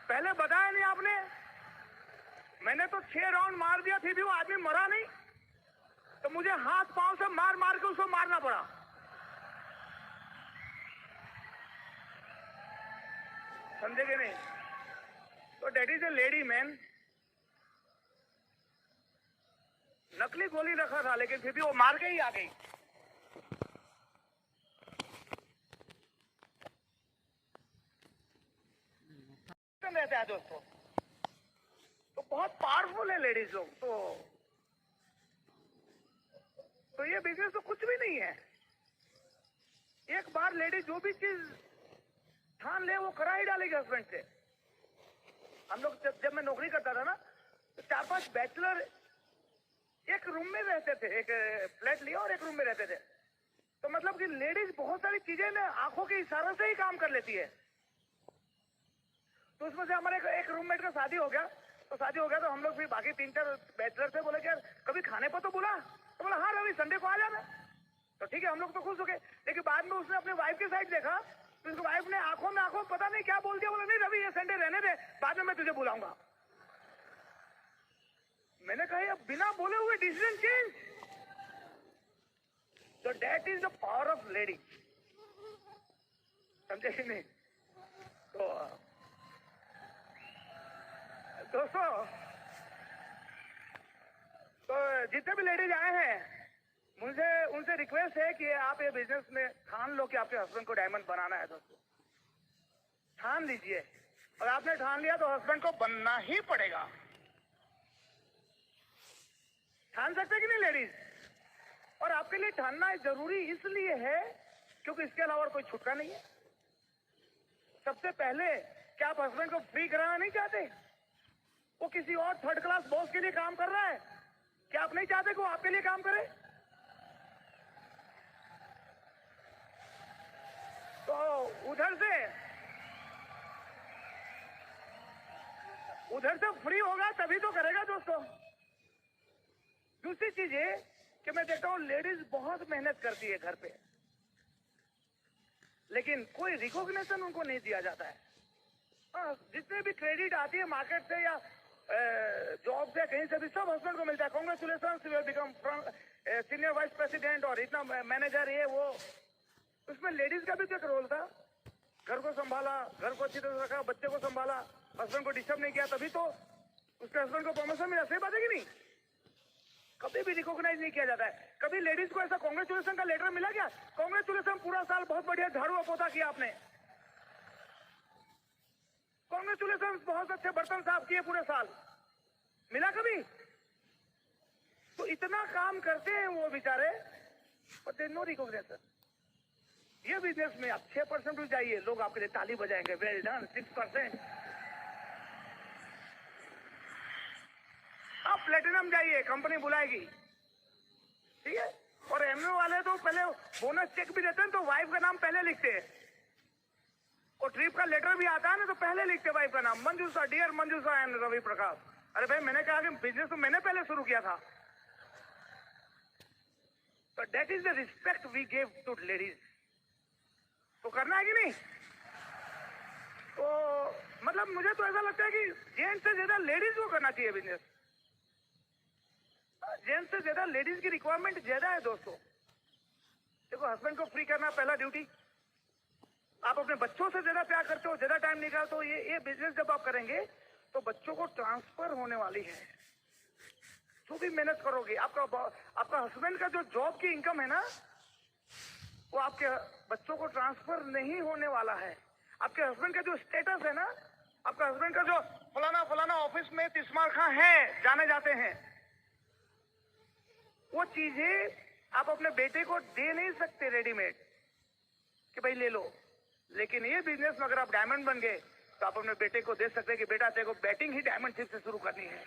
पहले बताया नहीं आपने? मैंने तो 6 राउंड मार दिया, फिर भी वो आदमी मरा नहीं। तो मुझे हाथ पांव से मार मार के उसको मारना पड़ा। समझे कि नहीं? तो that is a lady man. नकली गोली रखा था, लेकिन फिर भी वो मार के ही आ गई। रहता है दोस्तों, तो बहुत पावरफुल है लेडीज लोग। तो ये बिजनेस तो कुछ भी नहीं है। एक बार लेडी जो भी चीज ठान ले वो करा ही डालेगी हस्बैंड से। हम लोग जब मैं नौकरी करता था ना, तो 4-5 बैचलर एक रूम में रहते थे, एक फ्लैट लिया और एक रूम में रहते थे। तो मतलब कि लेडीज बहुत सारी चीजें ना आंखों के इशारे से ही काम कर लेती है। तो उसमें से हमारे एक रूममेट का शादी हो गया। तो हम लोग भी बाकी 3-4 बैचलर थे, बोले कि यार कभी खाने पर तो बुला। तो बोला हाँ रवि संडे को आ जाना। तो ठीक है, हम लोग तो खुश हो गए। लेकिन बाद में उसने अपने वाइफ की साइड देखा, तो उसकी वाइफ ने आंखों में आंखों पता नहीं क्या बोल दिया। बोला नहीं रवि ये संडे रहने दे, बाद में मैं तुझे बुलाऊंगा। मैंने कहा अब बिना बोले हुए डिसीजन चेंज। तो that is the power of lady. समझे कि नहीं? तो दोस्तों, तो जितने भी लेडीज आए हैं, मुझे उनसे रिक्वेस्ट है कि आप ये बिजनेस में ठान लो कि आपके हस्बैंड को डायमंड बनाना है। दोस्तों ठान लीजिए, और आपने ठान लिया तो हस्बैंड को बनना ही पड़ेगा। ठान सकते कि नहीं लेडीज? और आपके लिए ठानना जरूरी इसलिए है क्योंकि इसके अलावा कोई छुटका नहीं है। सबसे पहले क्या आप हस्बैंड को फ्री कराना नहीं चाहते? वो किसी और 3rd क्लास बॉस के लिए काम कर रहा है, क्या आप नहीं चाहते कि वो आपके लिए काम करे? तो उधर से फ्री होगा तभी तो करेगा दोस्तों। दूसरी चीज है कि मैं देखता हूं लेडीज बहुत मेहनत करती है घर पे, लेकिन कोई रिकॉग्निशन उनको नहीं दिया जाता है। हाँ, जितने भी क्रेडिट आती है मार्केट से या जॉब से कहीं से भी सब हस्बैंड को मिलता है। Congratulation, you have become senior vice president और इतना मैनेजर ये वो। उसमें लेडीज का भी तो एक रोल था। घर को संभाला, घर को अच्छी तरह रखा, बच्चे को संभाला, हस्बैंड को डिस्टर्ब नहीं किया, तभी तो उसके हस्बैंड को प्रमोशन मिला। सही बात है कि नहीं? कभी भी रिकॉग्नाइज नहीं किया जाता है। कभी लेडीज को ऐसा कांग्रेचुलेशन का लेटर मिला क्या? कांग्रेचुलेशन, पूरा साल बहुत बढ़िया झाड़ू पोता किया आपने। कांग्रेचुलेशन, बहुत अच्छे बर्तन साफ किए पूरे साल। मिला कभी? तो इतना काम करते हैं वो बेचारे, बट नो रिकॉग्निशन। ये बिजनेस में आप 6% भी जाइए, लोग आपके लिए ताली बजाएंगे, वेल डन। 6%। आप प्लेटिनम जाइए, कंपनी बुलाएगी, ठीक है। और एमओ वाले तो पहले बोनस चेक भी देते हैं तो वाइफ का नाम पहले लिखते हैं, और ट्रिप का लेटर भी आता है ना तो पहले लिखते वाइफ का नाम, मंजूषा, dear Manjusha and Ravi Prakash. अरे भाई, मैंने कहा कि बिजनेस तो मैंने पहले शुरू किया था। तो that is the respect we give to ladies. तो करना है कि नहीं? तो मतलब मुझे तो ऐसा लगता है कि जेंट्स से ज्यादा लेडीज को करना चाहिए बिजनेस। जेंट्स से ज्यादा लेडीज की रिक्वायरमेंट ज्यादा है दोस्तों। देखो, हस्बैंड को फ्री करना पहला ड्यूटी। आप अपने बच्चों से ज्यादा प्यार करते हो, ज्यादा टाइम निकालते हो। ये बिजनेस जब आप करेंगे तो बच्चों को ट्रांसफर होने वाली है। जो भी मेहनत करोगे, आपका हस्बैंड का जो जॉब की इनकम है ना, वो आपके बच्चों को ट्रांसफर नहीं होने वाला है। आपके हस्बैंड का जो स्टेटस है ना, आपका हस्बैंड का जो फलाना फलाना ऑफिस में तिस्मार खां है, जाने जाते हैं, वो चीजें आप अपने बेटे को दे नहीं सकते रेडीमेड कि भाई ले लो। लेकिन ये बिजनेस में अगर आप डायमंड बन गए तो आप अपने बेटे को दे सकते हैं कि बेटा तेरे को बैटिंग ही डायमंड शिप से शुरू करनी है।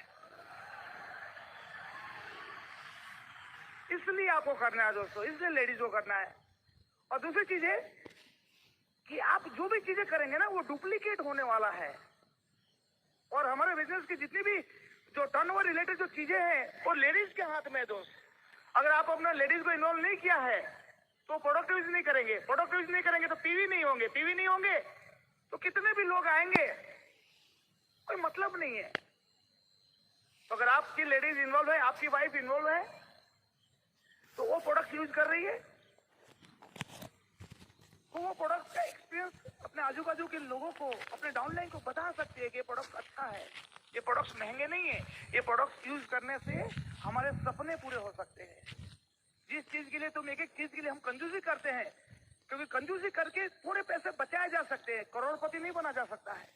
इसलिए आपको करना है दोस्तों, इसलिए लेडीज को करना है। और दूसरी चीज है कि आप जो भी चीजें करेंगे ना, वो डुप्लीकेट होने वाला है। और हमारे बिजनेस की जितनी भी जो टर्नओवर रिलेटेड जो चीजें हैं, वो लेडीज के हाथ में है दोस्त। अगर आप अपना लेडीज को इन्वॉल्व नहीं किया है तो प्रोडक्ट यूज नहीं करेंगे, प्रोडक्ट यूज नहीं करेंगे तो पीवी नहीं होंगे, पीवी नहीं होंगे तो कितने भी लोग आएंगे, कोई मतलब नहीं है। तो अगर आपकी लेडीज इन्वॉल्व है, आपकी वाइफ इन्वॉल्व है, तो वो प्रोडक्ट यूज कर रही है, तो वो प्रोडक्ट का एक्सपीरियंस अपने आजू बाजू के लोगों को, अपने डाउनलाइन को बता सकती है कि ये प्रोडक्ट अच्छा है, ये प्रोडक्ट्स महंगे नहीं है, ये प्रोडक्ट्स यूज करने से हमारे सपने पूरे हो सकते हैं। जिस चीज के लिए तुम एक एक चीज के लिए हम कंजूसी करते हैं, क्योंकि कंजूसी करके थोड़े पैसे बचाए जा सकते हैं, करोड़पति नहीं बना जा सकता है।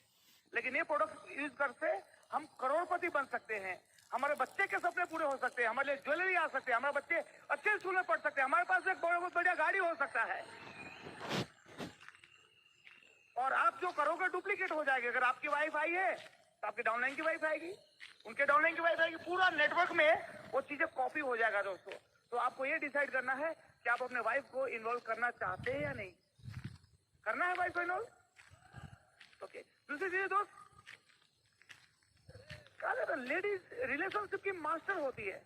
लेकिन ये प्रोडक्ट यूज करके हम करोड़पति बन सकते हैं, हमारे बच्चे के सपने पूरे हो सकते हैं, हमारे लिए ज्वेलरी आ सकते हैं, हमारे बच्चे अच्छे स्कूल में पढ़ सकते हैं, हमारे पास एक बहुत बढ़िया गाड़ी हो सकता है। और आप जो करोगे डुप्लीकेट हो जाएगी। अगर आपकी वाइफ आई है तो आपके डाउनलाइन की वाइफ आएगी, उनके डाउनलाइन की वाइफ आएगी, पूरा नेटवर्क में वो चीजें कॉपी हो जाएगा दोस्तों। तो आपको ये डिसाइड करना है कि आप अपने वाइफ को इन्वॉल्व करना चाहते हैं या नहीं। करना है वाइफ को इन्वॉल्व, ओके। दूसरी चीज दोस्त, कहा जाता है लेडीज रिलेशनशिप की मास्टर होती है,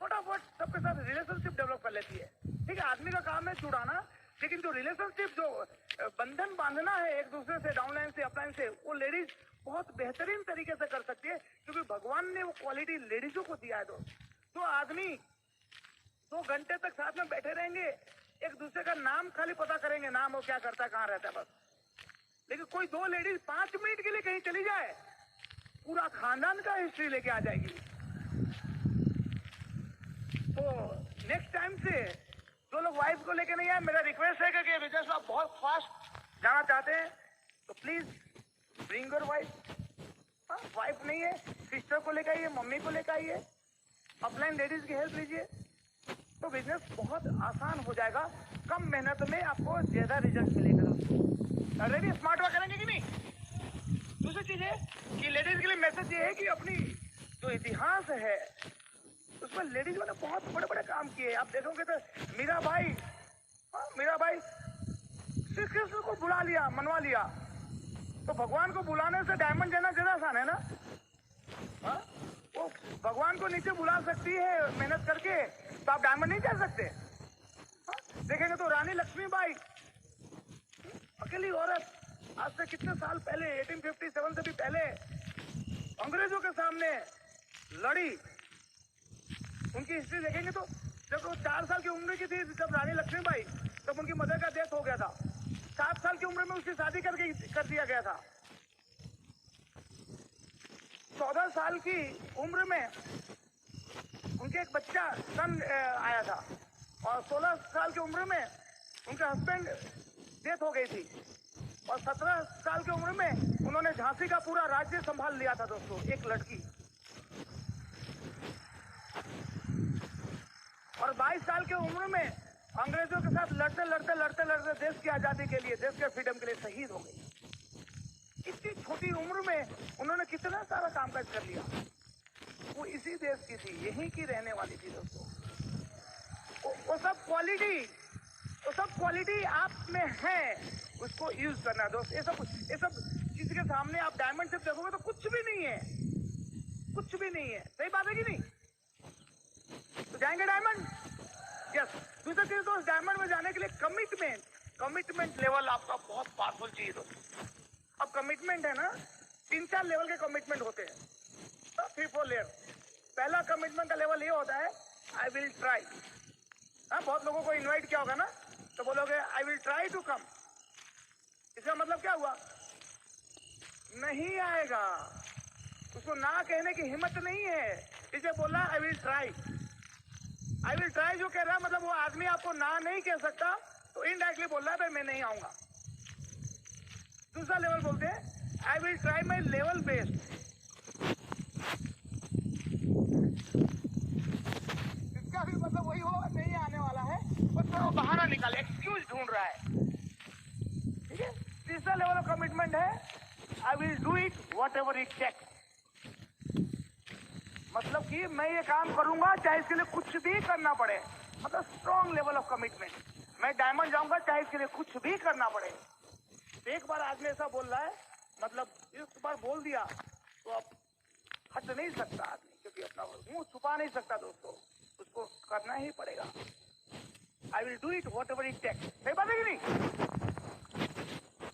फटाफट सबके साथ रिलेशनशिप डेवलप कर लेती है। ठीक है, आदमी का काम है जुड़ाना, लेकिन जो रिलेशनशिप, जो बंधन बांधना है एक दूसरे से, डाउनलाइन से अपलाइन से, वो लेडीज बहुत बेहतरीन तरीके से कर सकती है, क्योंकि भगवान ने वो क्वालिटी लेडीजों को दिया है दोस्त। जो आदमी 2 घंटे तक साथ में बैठे रहेंगे, एक दूसरे का नाम खाली पता करेंगे, नाम वो क्या करता है, कहाँ रहता है, बस। लेकिन कोई 2 लेडीज 5 मिनट के लिए कहीं चली जाए, पूरा खानदान का हिस्ट्री लेके आ जाएगी। तो नेक्स्ट टाइम से जो लोग वाइफ को लेके नहीं आए, मेरा रिक्वेस्ट है कि बिजनेस में आप बहुत फास्ट जाना चाहते हैं तो please bring your wife. Wife नहीं है, सिस्टर को लेकर आइए, मम्मी को लेकर आइए, अपलाइन लेडीज की हेल्प लीजिए, तो बिजनेस बहुत आसान हो जाएगा। कम मेहनत में आपको ज्यादा रिजल्ट मिलेगा दोस्तों। रेडी स्मार्ट वर्क करेंगे कि नहीं? दूसरी चीज है कि लेडीज के लिए मैसेज ये है कि अपनी जो इतिहास है उसमें लेडीज ने बहुत बड़े बड़े काम किए। आप देखोगे तो मीरा भाई श्री कृष्ण को बुला लिया, मनवा लिया, तो भगवान को बुलाने से डायमंड देना ज्यादा आसान है ना। वो भगवान को नीचे बुला सकती है मेहनत करके, तो आप डायमंड नहीं दे सकते। देखेंगे तो रानी लक्ष्मीबाई, अकेली औरत, आज से कितने साल पहले 1857 से भी पहले अंग्रेजों के सामने लड़ी। उनकी हिस्ट्री देखेंगे तो जब वो 4 साल की उम्र की थी, जब रानी लक्ष्मीबाई, तब उनकी मदर का डेथ हो गया था। 7 साल की उम्र में उसकी शादी कर दिया गया था। 14 साल की उम्र में उनके एक बच्चा सन आया था और 16 साल की उम्र में उनके हस्बैंड डेथ हो गई थी और 17 साल की उम्र में उन्होंने झांसी का पूरा राज्य संभाल लिया था दोस्तों, एक लड़की। और 22 साल की उम्र में अंग्रेजों के साथ लड़ते देश की आजादी के लिए, देश के फ्रीडम के लिए शहीद हो गई। इतनी छोटी उम्र में उन्होंने कितना सारा कामकाज कर लिया। वो इसी देश की थी, यहीं की रहने वाली थी दोस्तों। वो सब क्वालिटी आप में है, उसको यूज करना है दोस्त। ये सब चीज के सामने आप डायमंड से देखोगे तो कुछ भी नहीं है, कुछ भी नहीं है। सही बात है कि नहीं? तो जाएंगे डायमंड? यस। दूसरा चीज दोस्त, डायमंड में जाने के लिए कमिटमेंट लेवल आपका बहुत पावरफुल चाहिए दोस्तों। अब कमिटमेंट है ना, 3-4 लेवल के कमिटमेंट होते हैं, 3-4 लेवल। पहला कमिटमेंट का लेवल ये होता है, आई विल ट्राई। हाँ, बहुत लोगों को इनवाइट किया होगा ना, तो बोलोगे I will try to come. इसका मतलब क्या हुआ? नहीं आएगा, उसको ना कहने की हिम्मत नहीं है, इसे बोला आई will try. I will try जो कह रहा है, मतलब वो आदमी आपको ना नहीं कह सकता, तो इनडायरेक्टली बोल रहा है भाई मैं नहीं आऊंगा। दूसरा लेवल बोलते हैं आई will try my level based. इसका भी मतलब वही हो, नहीं आने वाला है, बस वो बहाना निकाले, एक्सक्यूज ढूंढ रहा है। ठीक है। तीसरा लेवल ऑफ कमिटमेंट है I will do it whatever it takes. मतलब कि मैं ये काम करूंगा चाहे इसके लिए कुछ भी करना पड़े। मतलब स्ट्रॉन्ग लेवल ऑफ कमिटमेंट। मैं डायमंड जाऊंगा चाहे इसके लिए कुछ भी करना पड़े। एक बार आदमी ऐसा बोल रहा है, मतलब एक बार बोल दिया तो अब हट नहीं सकता आदमी, क्योंकि अपना मुंह छुपा नहीं सकता दोस्तों, उसको करना ही पड़ेगा। I will do it whatever it takes. सही बात है कि नहीं?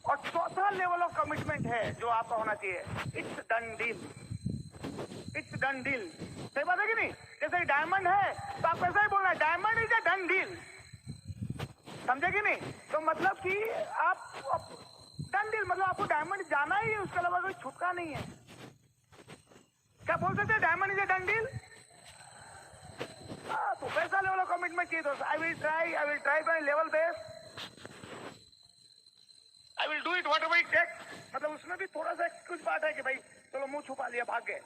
और चौथा लेवल ऑफ कमिटमेंट है जो आपका होना चाहिए, it's done deal. It's done deal. सही बात है कि नहीं? जैसे डायमंड है तो आप ऐसा ही बोलना है, diamond is a done deal. समझे कि नहीं? तो मतलब कि आप डन डील, मतलब आपको डायमंड जाना ही है, उसके अलावा कोई छुटका नहीं है। क्या बोल सकते हैं? Diamond is a done deal. तो वैसा लेवल ऑफ कमिटमेंट चाहिए दोस्त। I will try by level base. I will do it whatever it takes. मतलब उसमें भी थोड़ा सा कुछ बात है कि भाई चलो मुंह छुपा लिया, भाग गए,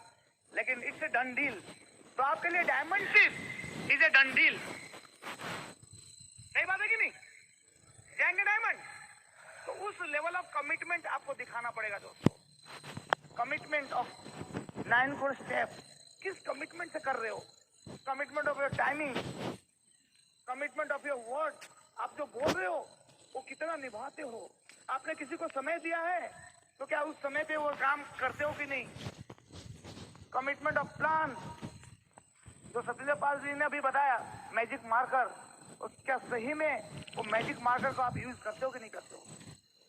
लेकिन इट्स ए डन डील। तो आपके लिए डायमंडशिप इज ए डन डील। सही बात है कि नहीं? जाएंगे डायमंड, तो उस लेवल ऑफ कमिटमेंट आपको दिखाना पड़ेगा दोस्तों। Commitment of 9 step. किस कमिटमेंट से कर रहे हो? Commitment of your timing, commitment of your word. आप जो बोल रहे हो वो कितना निभाते हो? आपने किसी को समय दिया है तो क्या उस समय पे वो काम करते हो कि नहीं? कमिटमेंट ऑफ प्लान, जो सत्यदेव पाल जी ने अभी बताया, मैजिक मार्कर, क्या सही में वो मैजिक मार्कर को आप यूज करते हो कि नहीं करते हो?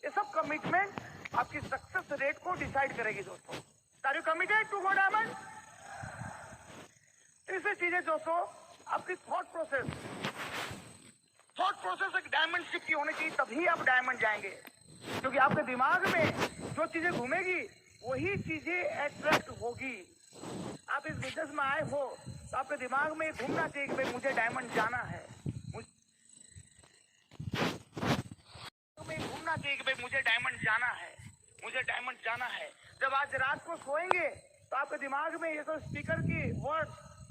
ये सब कमिटमेंट आपकी सक्सेस रेट को डिसाइड करेगी दोस्तों। Are you committed to go diamond? तीसरी चीजें दोस्तों, आपकी थॉट प्रोसेस एक डायमंड शिप की होनी चाहिए, तभी आप डायमंड जाएंगे। क्योंकि आपके दिमाग में जो चीजें घूमेगी वही चीजें अट्रैक्ट होगी। आप इस बिजनेस में आए हो तो आपके दिमाग में घूमना चाहिए कि भाई मुझे डायमंड जाना है, घूमना चाहिए कि भाई मुझे डायमंड जाना है, मुझे डायमंड जाना है। जब आज रात को सोएंगे तो आपके दिमाग में ये तो स्पीकर की वर्ड,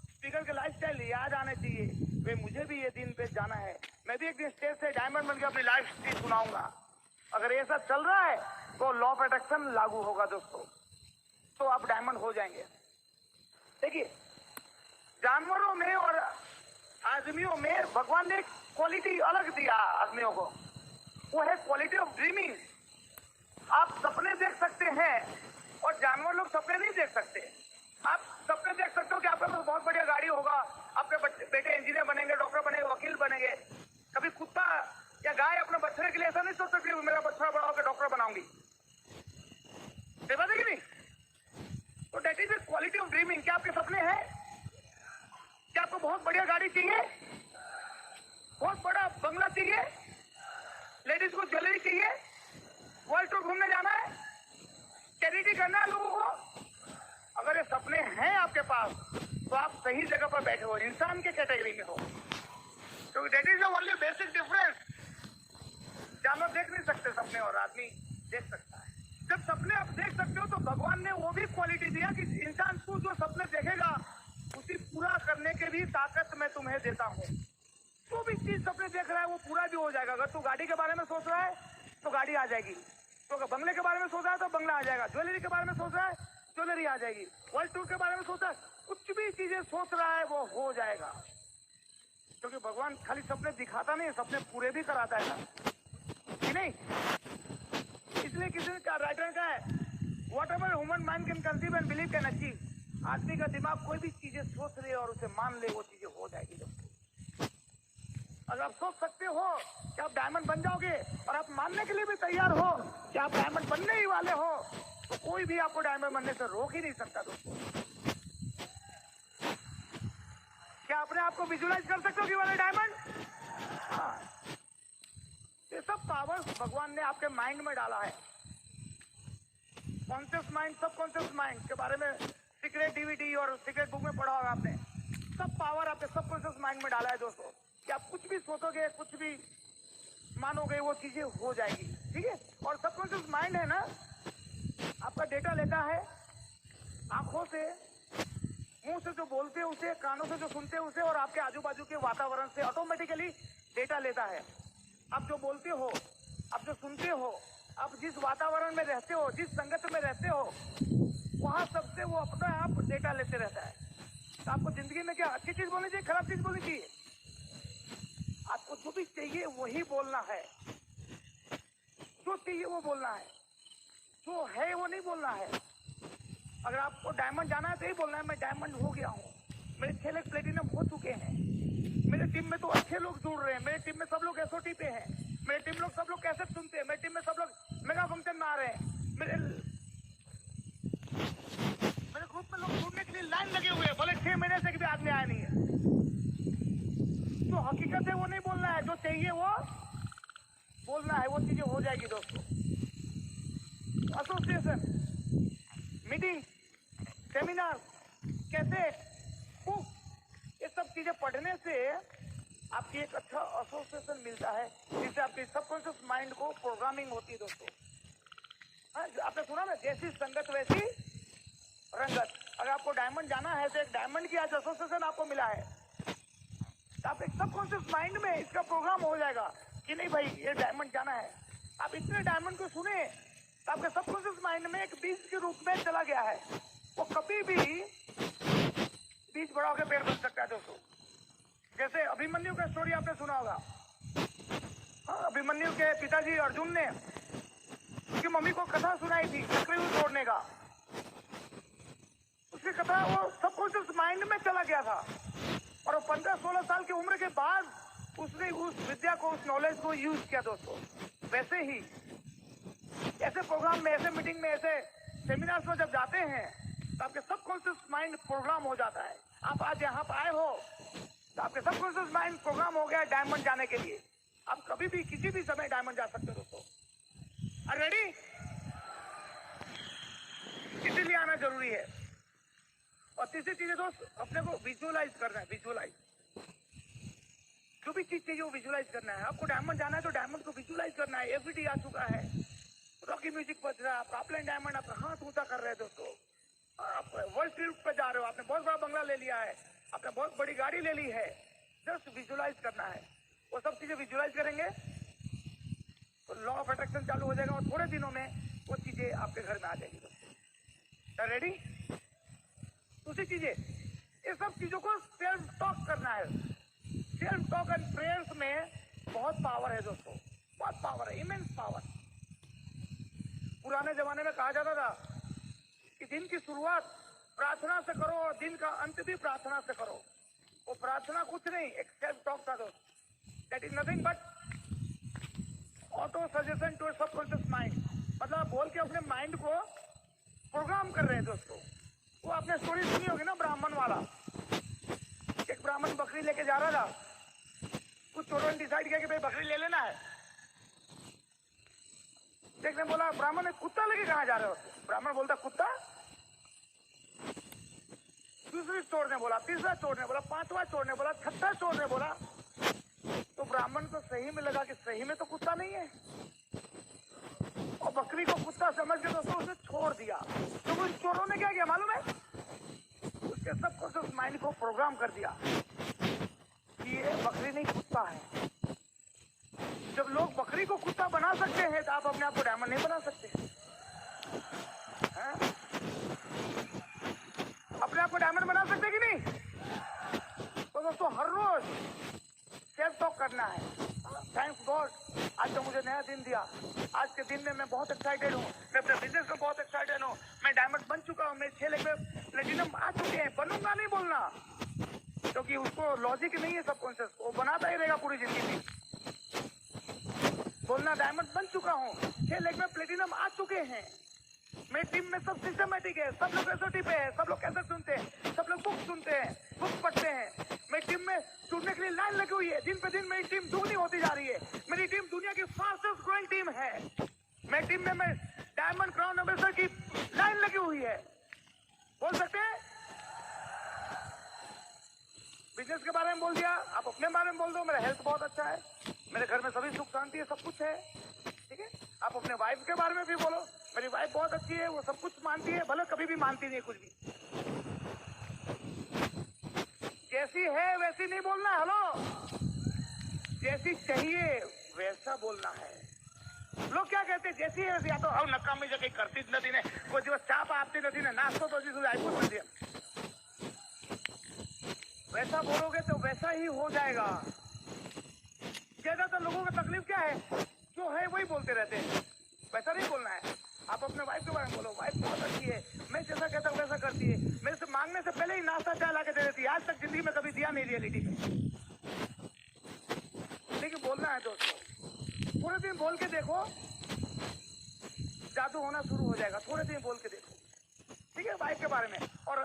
स्पीकर के लाइफस्टाइल याद आने चाहिए, भाई मुझे भी ये दिन पे जाना है, मैं भी एक दिन स्टेज से डायमंड बनकर अपनी लाइफ स्टोरी सुनाऊंगा। अगर ये सब चल रहा है तो लॉ ऑफ अट्रैक्शन लागू होगा दोस्तों, तो आप डायमंड हो जाएंगे। देखिए, जानवरों में और आदमियों में भगवान ने एक क्वालिटी अलग दिया आदमियों को, वो है क्वालिटी ऑफ ड्रीमिंग। आप सपने देख सकते हैं और जानवर लोग सपने नहीं देख सकते। आप सपने देख सकते हो कि आपके पास बहुत बढ़िया गाड़ी होगा, आपके बेटे इंजीनियर बनेंगे, डॉक्टर बनेंगे, वकील बनेंगे। कभी कुत्ता या गाय अपने बच्चे के लिए ऐसा नहीं सोच सकती मेरा बच्चा बड़ा होकर डॉक्टर बनाऊंगी। ये बात है कि नहीं? तो that is the quality of dreaming. क्या आपके सपने हैं? क्या आपको बहुत बढ़िया गाड़ी चाहिए, बहुत बड़ा बंगला चाहिए, लेडीज को ज्वेलरी चाहिए, वर्ल्ड टूर घूमने जाना है, चैरिटी करना है लोगों को? अगर ये सपने हैं आपके पास तो आप सही जगह पर बैठे हो, इंसान के कैटेगरी में हो। क्योंकि that is the only basic difference. जानवर देख नहीं सकते सपने और आदमी देख सकता है। जब सपने आप देख सकते हो तो भगवान ने वो भी क्वालिटी दिया कि इंसान तू जो सपने देखेगा उसी पूरा करने के भी ताकत मैं तुम्हें देता हूँ। जो भी चीज सपने देख रहा है वो पूरा भी हो जाएगा। अगर तू गाड़ी के बारे में सोच रहा है तो गाड़ी आ जाएगी, तो अगर बंगले के बारे में सोच रहा है तो बंगला आ जाएगा, ज्वेलरी के बारे में सोच रहा है ज्वेलरी आ जाएगी, वर्ल्ड टूर के बारे में सोच रहा है, कुछ भी चीजें सोच रहा है वो हो जाएगा। क्योंकि भगवान खाली सपने दिखाता नहीं, सपने पूरे भी कराता है ना, कि नहीं? इसलिए किसी ने राइटर ने कहा है what ever human mind can conceive and believe can achieve. आदमी का दिमाग कोई भी चीजें सोच ले और उसे मान ले, वो चीजें हो जाएगी दोस्तों। अगर आप सोच सकते हो कि आप डायमंड बन जाओगे और आप मानने के लिए भी तैयार हो कि आप डायमंड बनने ही वाले हो, तो कोई भी आपको डायमंड बनने से रोक ही नहीं सकता दोस्तों। क्या अपने आप को विजुलाइज कर सकते हो कि वाले डायमंड? हाँ, ये सब पावर भगवान ने आपके माइंड में डाला है। कॉन्शियस माइंड, सब कॉन्शियस माइंड के बारे में सीक्रेट डीवीडी और सीक्रेट बुक में पढ़ा होगा आपने। सब पावर आपके सब कॉन्शियस माइंड में डाला है दोस्तों, कि आप कुछ भी सोचोगे, कुछ भी मानोगे, वो चीजें हो जाएगी। ठीक है? और सबकॉन्शियस माइंड है ना, आपका डेटा लेता है आंखों से, मुंह से जो बोलते हैं उसे, कानों से जो सुनते हैं उसे, और आपके आजू बाजू के वातावरण से ऑटोमेटिकली डेटा लेता है। आप जो बोलते हो, आप जो सुनते हो, आप जिस वातावरण में रहते हो, जिस संगत में रहते हो, वहां सबसे वो अपना आप डेटा लेते रहता है। तो आपको जिंदगी में क्या अच्छी चीज बोलनी चाहिए, खराब चीज बोलनी चाहिए? आपको जो भी चाहिए वही बोलना है, जो चाहिए वो बोलना है, जो है वो नहीं बोलना है। अगर आपको डायमंड जाना है तो ही बोलना है मैं डायमंड हो गया हूँ, मेरे 6 लाख प्लेटिनम हो चुके हैं, मेरे टीम में तो अच्छे लोग जुड़ रहे हैं, मेरे टीम में सब लोग एसओटी पे हैं, मेरे टीम लोग सब लोग कैसेट सुनते हैं, मेरे टीम में सब लोग मेगा फंक्शन में आ रहे हैं, मेरे ग्रुप में लोग जुड़ने के लिए लाइन लगे हुए हैं, बोले 6 महीने से भी आदमी आया नहीं है। जो हकीकत है वो नहीं बोलना है, जो चाहिए वो बोलना है, वो चीजें हो जाएगी दोस्तों। एसोसिएशन, मीटिंग, सेमिनार, कैसे बुक, ये सब चीजें पढ़ने से आपकी एक अच्छा एसोसिएशन मिलता है, जिससे आपकी सबकॉन्शियस माइंड को प्रोग्रामिंग होती है दोस्तों। आपने सुना ना, जैसी संगत वैसी रंगत। अगर आपको डायमंड जाना है तो एक डायमंड की आज एसोसिएशन आपको मिला है, तो आप एक सबकॉन्शियस माइंड में इसका प्रोग्राम हो जाएगा कि नहीं भाई ये डायमंड जाना है। आप इतने डायमंड को सुने तो आपके सबकॉन्शियस माइंड में एक बीज के रूप में चला गया है, वो कभी भी बीज बड़ा होकर पेड़ बन सकता है दोस्तों। जैसे अभिमन्यु का स्टोरी आपने सुना होगा। हाँ, अभिमन्यु के पिताजी अर्जुन ने उसकी मम्मी को कथा सुनाई थी चक्रव्यूह तोड़ने का। उसकी कथा वो सबकॉन्शियस माइंड में चला गया था, और वो 15-16 साल की उम्र के बाद उसने उस विद्या को, उस नॉलेज को यूज किया दोस्तों। वैसे ही ऐसे प्रोग्राम में, ऐसे मीटिंग में, ऐसे सेमिनार्स में जब जाते हैं तो आपके सबकॉन्शियस माइंड प्रोग्राम हो जाता है। आप आज यहाँ पर आए हो तो आपके सबकॉन्शियस माइंड प्रोग्राम हो गया डायमंड जाने के लिए। आप कभी भी किसी भी समय डायमंड जा सकते हो दोस्तों। Are ready? इसीलिए आना जरूरी है। और तीसरी चीज है दोस्त, अपने को विजुअलाइज करना है। विजुअलाइज, जो भी चीज चाहिए वो विजुअलाइज करना है। आपको डायमंड जाना है तो डायमंड को विजुअलाइज करना है। एवरीडे आ चुका है, रॉकी म्यूजिक बज रहा है, आप अपलाइन डायमंड आपका हाथ ऊंचा कर रहे हैं दोस्तों। आप वर्ल्ड ट्रिप पे जा रहे हो, आपने बहुत बड़ा बंगला ले लिया है, आपने बहुत बड़ी गाड़ी ले ली है। जस्ट विजुअलाइज करना है। वो सब चीजें विजुअलाइज करेंगे तो लॉ ऑफ अट्रैक्शन चालू हो जाएगा, और थोड़े दिनों में वो चीजें आपके घर में आ जाएगी दोस्तों। रेडी? दूसरी चीजें, ये सब चीजों को सेल्फ टॉक करना है। सेल्फ टॉक एंड प्रेयर्स में बहुत पावर है दोस्तों, बहुत पावर है, इमेंस पावर। पुराने जमाने में कहा जाता था कि दिन की शुरुआत प्रार्थना से करो और दिन का अंत भी प्रार्थना से करो। वो प्रार्थना कुछ नहीं, एक सेल्फ टॉक था दोस्त। That is nothing but autosuggestion to subconscious mind. मतलब बोल के अपने माइंड को प्रोग्राम कर रहे हैं दोस्तों। वो आपने स्टोरी सुनी होगी ना, ब्राह्मण वाला। एक ब्राह्मण बकरी लेके जा रहा था, कुछ चोरों ने डिसाइड किया कि भाई बकरी ले लेना है। देखने बोला ब्राह्मण ने, कुत्ता लेके कहाँ जा रहे हो? ब्राह्मण बोलता कुत्ता। दूसरी चोर ने बोला, तीसरा चोर ने बोला, पांचवा चोर ने बोला, छठा चोर ने बोला। तो ब्राह्मण को सही में लगा कि सही में तो कुत्ता नहीं है, और बकरी को कुत्ता समझ के दोस्तों उसने छोड़ दिया। तो उन चोरों ने क्या किया मालूम है? उसके सबको माइंड को प्रोग्राम कर दिया कि ये बकरी नहीं कुत्ता है। जब लोग बकरी को कुत्ता बना सकते हैं तो आप अपने आप को डायमंड नहीं बना सकते हैं? अपने आप को डायमंड बना सकते कि नहीं? तो दोस्तों हर रोज सेल्फ टॉक करना है। थैंक्स गॉड, आज तो मुझे नया दिन दिया। आज के दिन में मैं बहुत एक्साइटेड हूँ, मैं अपने बिजनेस में बहुत एक्साइटेड हूँ, मैं डायमंड बन चुका हूँ, मेरे 6 लेग में प्लेटिनम आ चुके हैं। बनूंगा नहीं बोलना, क्योंकि उसको लॉजिक नहीं है सबकॉन्शियस, वो बनाता ही रहेगा पूरी जिंदगी में। बोलना डायमंड बन चुका हूँ, 6 लेग में प्लेटिनम आ चुके हैं, मेरी टीम में सब सिस्टमेटिक है, सब लोग एसओटी पे है, सब लोग कैसे सुनते हैं, सब लोग बुक सुनते हैं, बुक पढ़ते हैं। मेरी टीम में जुड़ने के लिए लाइन लगी हुई है, दिन पे दिन मेरी टीम दुगनी होती जा रही है। मेरी टीम दुनिया की फास्टेस्ट ग्रोइंग टीम है। मेरी टीम में मैं डायमंड क्राउन एम्बेसडर की लाइन लगी हुई है। बोल सकते हैं? बिजनेस के बारे में बोल दिया, आप अपने बारे में बोल दो। मेरा हेल्थ बहुत अच्छा है, मेरे घर में सभी सुख शांति है, सब कुछ है, ठीक है। आप अपने वाइफ के बारे में भी बोलो, मेरी वाइफ बहुत अच्छी है, वो सब कुछ मानती है, भले कभी भी मानती नहीं कुछ भी। जैसी है वैसी नहीं बोलना है, हेलो, जैसी चाहिए वैसा बोलना है। लोग क्या कहते हैं, जैसी है वैसी, या तो हम नकामी जगह करती नदी ने कोई दिवस चाप आपती नदी ने नाश्तो तो जी वैसा बोलोगे तो वैसा ही हो जाएगा। ज्यादातर लोगों का तकलीफ क्या है, जो है वही बोलते रहते हैं, वैसा नहीं बोलना है। आप अपने वाइफ के बारे में बोलो, वाइफ बहुत अच्छी है, मैं जैसा कहता हूँ वैसा करती है, मेरे से मांगने से पहले ही नाश्ता चाय ला के दे देती है, आज तक जिंदगी में कभी दिया नहीं रियलिटी में। लेकिन बोलना है दोस्तों, पूरे दिन बोल के देखो, जादू होना शुरू हो जाएगा। थोड़े दिन बोल के देखो, ठीक है, वाइफ के बारे में। और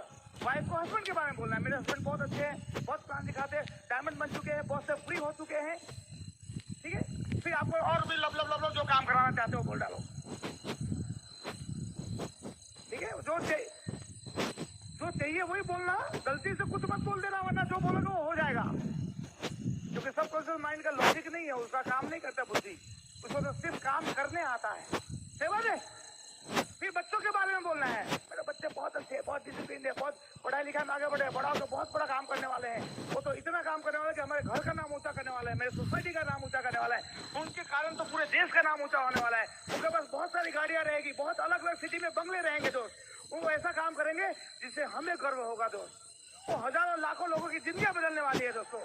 वाइफ को हस्बैंड के बारे में बोलना है, मेरे हस्बैंड बहुत अच्छे हैं, बहुत काम दिखाते हैं, डायमंड बन चुके हैं, बहुत से फ्री हो चुके हैं, ठीक है। फिर आपको और भी लब लब लब लब जो काम कराना चाहते हो बोल डालो, ठीक है। जो चाहिए वही बोलना, गलती से कुछ मत बोल देना, वरना जो बोलोगे वो हो जाएगा। क्योंकि सबकॉन्शियस माइंड का लॉजिक नहीं है, उसका काम नहीं करता बुद्धि, उसको तो सिर्फ काम करने आता है। सेवा दे। फिर बच्चों के बारे में बोलना है, मेरे बच्चे बहुत अच्छे हैं, बहुत डिसिप्लिन है, बहुत पढ़ाई लिखाई में आगे बढ़े, बड़ा होकर बहुत बड़ा काम करने वाले हैं। वो तो इतना काम करने वाले कि हमारे घर का नाम ऊंचा करने वाला है, मेरे सोसाइटी का नाम ऊंचा करने वाला है, उनके कारण तो पूरे देश का नाम ऊंचा होने वाला है। उनके पास बहुत सारी गाड़ियां रहेगी, बहुत अलग अलग सिटी में बंगले रहेंगे दोस्त। वो ऐसा काम करेंगे जिससे हमें गर्व होगा दोस्त। वो हजारों लाखों लोगों की जिंदगी बदलने वाली है दोस्तों।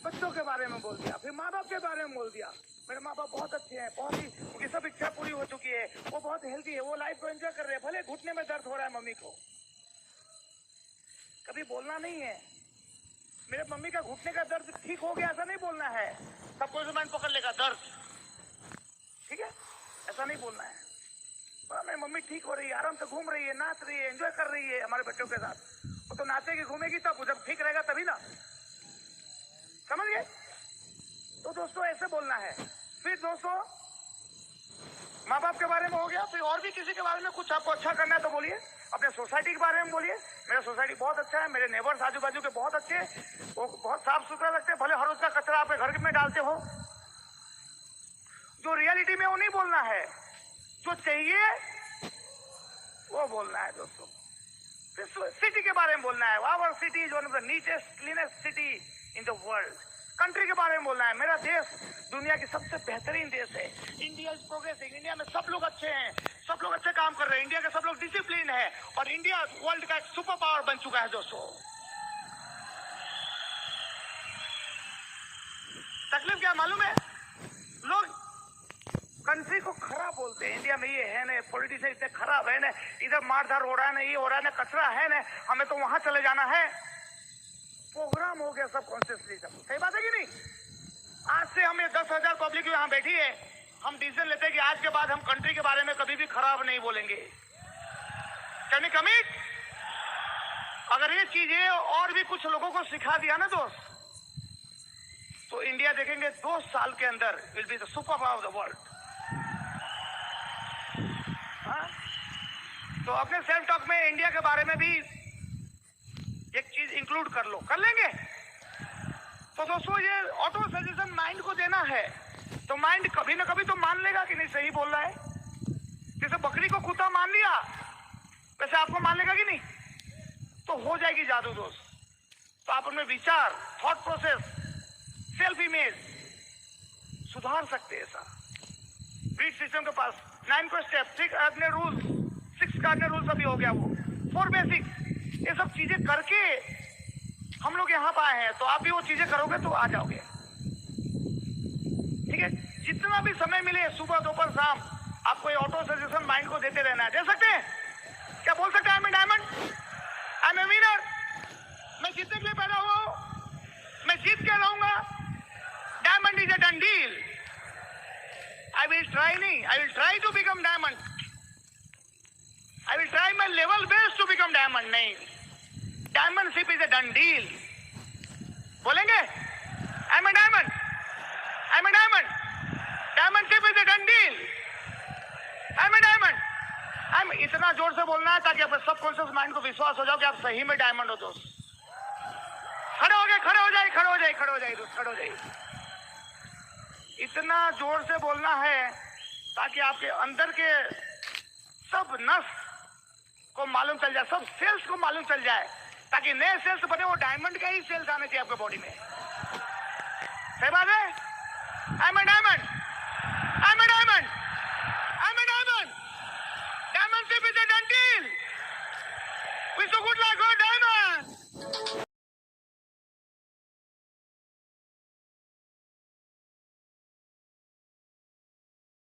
बच्चों के बारे में बोल दिया, फिर माँ बाप के बारे में बोल दिया, मेरे माँ बाप बहुत अच्छे हैं, बहुत ही उनकी सब इच्छा पूरी हो चुकी है, वो बहुत हेल्दी है, वो लाइफ को एंजॉय कर रहे हैं, भले घुटने में दर्द हो रहा है मम्मी को। कभी बोलना नहीं है मेरे मम्मी का घुटने का दर्द ठीक हो गया, ऐसा नहीं बोलना है। सबको माइंड पकड़ लेगा दर्द, ठीक है, ऐसा नहीं बोलना है। मेरी मम्मी ठीक हो रही है, आराम से घूम रही है, नाच रही है, एंजॉय कर रही है हमारे बच्चों के साथ। वो तो नाचेगी घूमेगी तब, जब ठीक रहेगा तभी ना, समझ गए? तो दोस्तों ऐसे बोलना है। फिर दोस्तों माँ बाप के बारे में हो गया, फिर और भी किसी के बारे में कुछ आपको अच्छा करना है तो बोलिए। अपने सोसाइटी के बारे में बोलिए, मेरा सोसाइटी बहुत अच्छा है, मेरे नेबर्स आजू बाजू के बहुत अच्छे हैं, वो बहुत साफ सुथरा रखते हैं, भले हर रोज का कचरा आपके घर में डालते हो। जो रियलिटी में वो नहीं बोलना है, जो चाहिए वो बोलना है दोस्तों। फिर सिटी के बारे में बोलना है, our city is one of the neatest cleanest city in the world. Country के बारे में बोलना है, मेरा देश दुनिया की सबसे बेहतरीन देश है, इंडिया इज प्रोग्रेसिंग, इंडिया में सब लोग अच्छे हैं, सब लोग अच्छे काम कर रहे हैं, इंडिया के सब लोग डिसिप्लिन है, और इंडिया वर्ल्ड का एक सुपर पावर बन चुका है दोस्तों। तकलीफ क्या मालूम है, लोग कंट्री को खराब बोलते हैं, इंडिया में ये है ना, पॉलिटिशियन इतने खराब है ना, इधर मारधार हो रहा है ना, ये हो रहा है ना, कचरा है ना, हमें तो वहां चले जाना है। प्रोग्राम हो गया सब कॉन्शियसली, सब सही बात है कि नहीं? आज से हमें 10,000 पब्लिक यहाँ बैठी है, हम डिसीजन लेते हैं कि आज के बाद हम कंट्री के बारे में कभी भी खराब नहीं बोलेंगे। Can you commit? अगर ये चीजें और भी कुछ लोगों को सिखा दिया ना दोस्त, तो इंडिया देखेंगे 2 साल के अंदर will be the super power of the world. तो अपने सेल्फ टॉक में इंडिया के बारे में भी एक चीज इंक्लूड कर लो, कर लेंगे। तो दोस्तों ये ऑटो सजेशन माइंड को देना है, तो माइंड कभी ना कभी तो मान लेगा कि नहीं सही बोल रहा है। जैसे बकरी को कुत्ता मान लिया, वैसे आपको मान लेगा कि नहीं? तो हो जाएगी जादू दोस्त। तो आप उनमें विचार, थॉट प्रोसेस, सेल्फ इमेज सुधार सकते हैं। ऐसा ब्रीड सिस्टम के पास 9 को स्टेप, 6 अपने रूल्स, 6 का रूल्स अभी हो गया, वो 4 बेसिक, ये सब चीजें करके हम लोग यहाँ पर आए हैं। तो आप भी वो चीजें करोगे तो आ जाओगे, ठीक है। जितना भी समय मिले, सुबह दोपहर शाम, आपको ये ऑटो सजेशन माइंड को देते रहना है। दे सकते हैं क्या? बोल सकते हैं I am a diamond, I am a winner, मैं जीतने के लिए पैदा हुआ हूं, मैं जीत के रहूंगा। Diamond is a done deal. I will try नहीं, I will try to become diamond, I will try my level best to become diamond. नहीं, diamondship is a done deal. बोलेंगे I am a diamond, I am a diamond, diamondship is a done deal, I am a diamond. इतना जोर से बोलना है ताकि अपने सबकॉन्शियस माइंड को विश्वास हो जाओ कि आप सही में डायमंड हो दोस्त। खड़े हो गए, खड़े हो जाए, खड़े हो जाए, खड़े हो जाए दोस्त, खड़े हो जाए। इतना जोर से बोलना है ताकि आपके अंदर के सब नस को मालूम चल जाए, सब सेल्स को मालूम चल जाए, ताकि नए सेल्स बने, वो डायमंड का ही सेल्स आने चाहिए आपके बॉडी में। सही बात है? I am a diamond, I am a diamond, I am a diamond, diamondship is a done deal. Wish you good luck.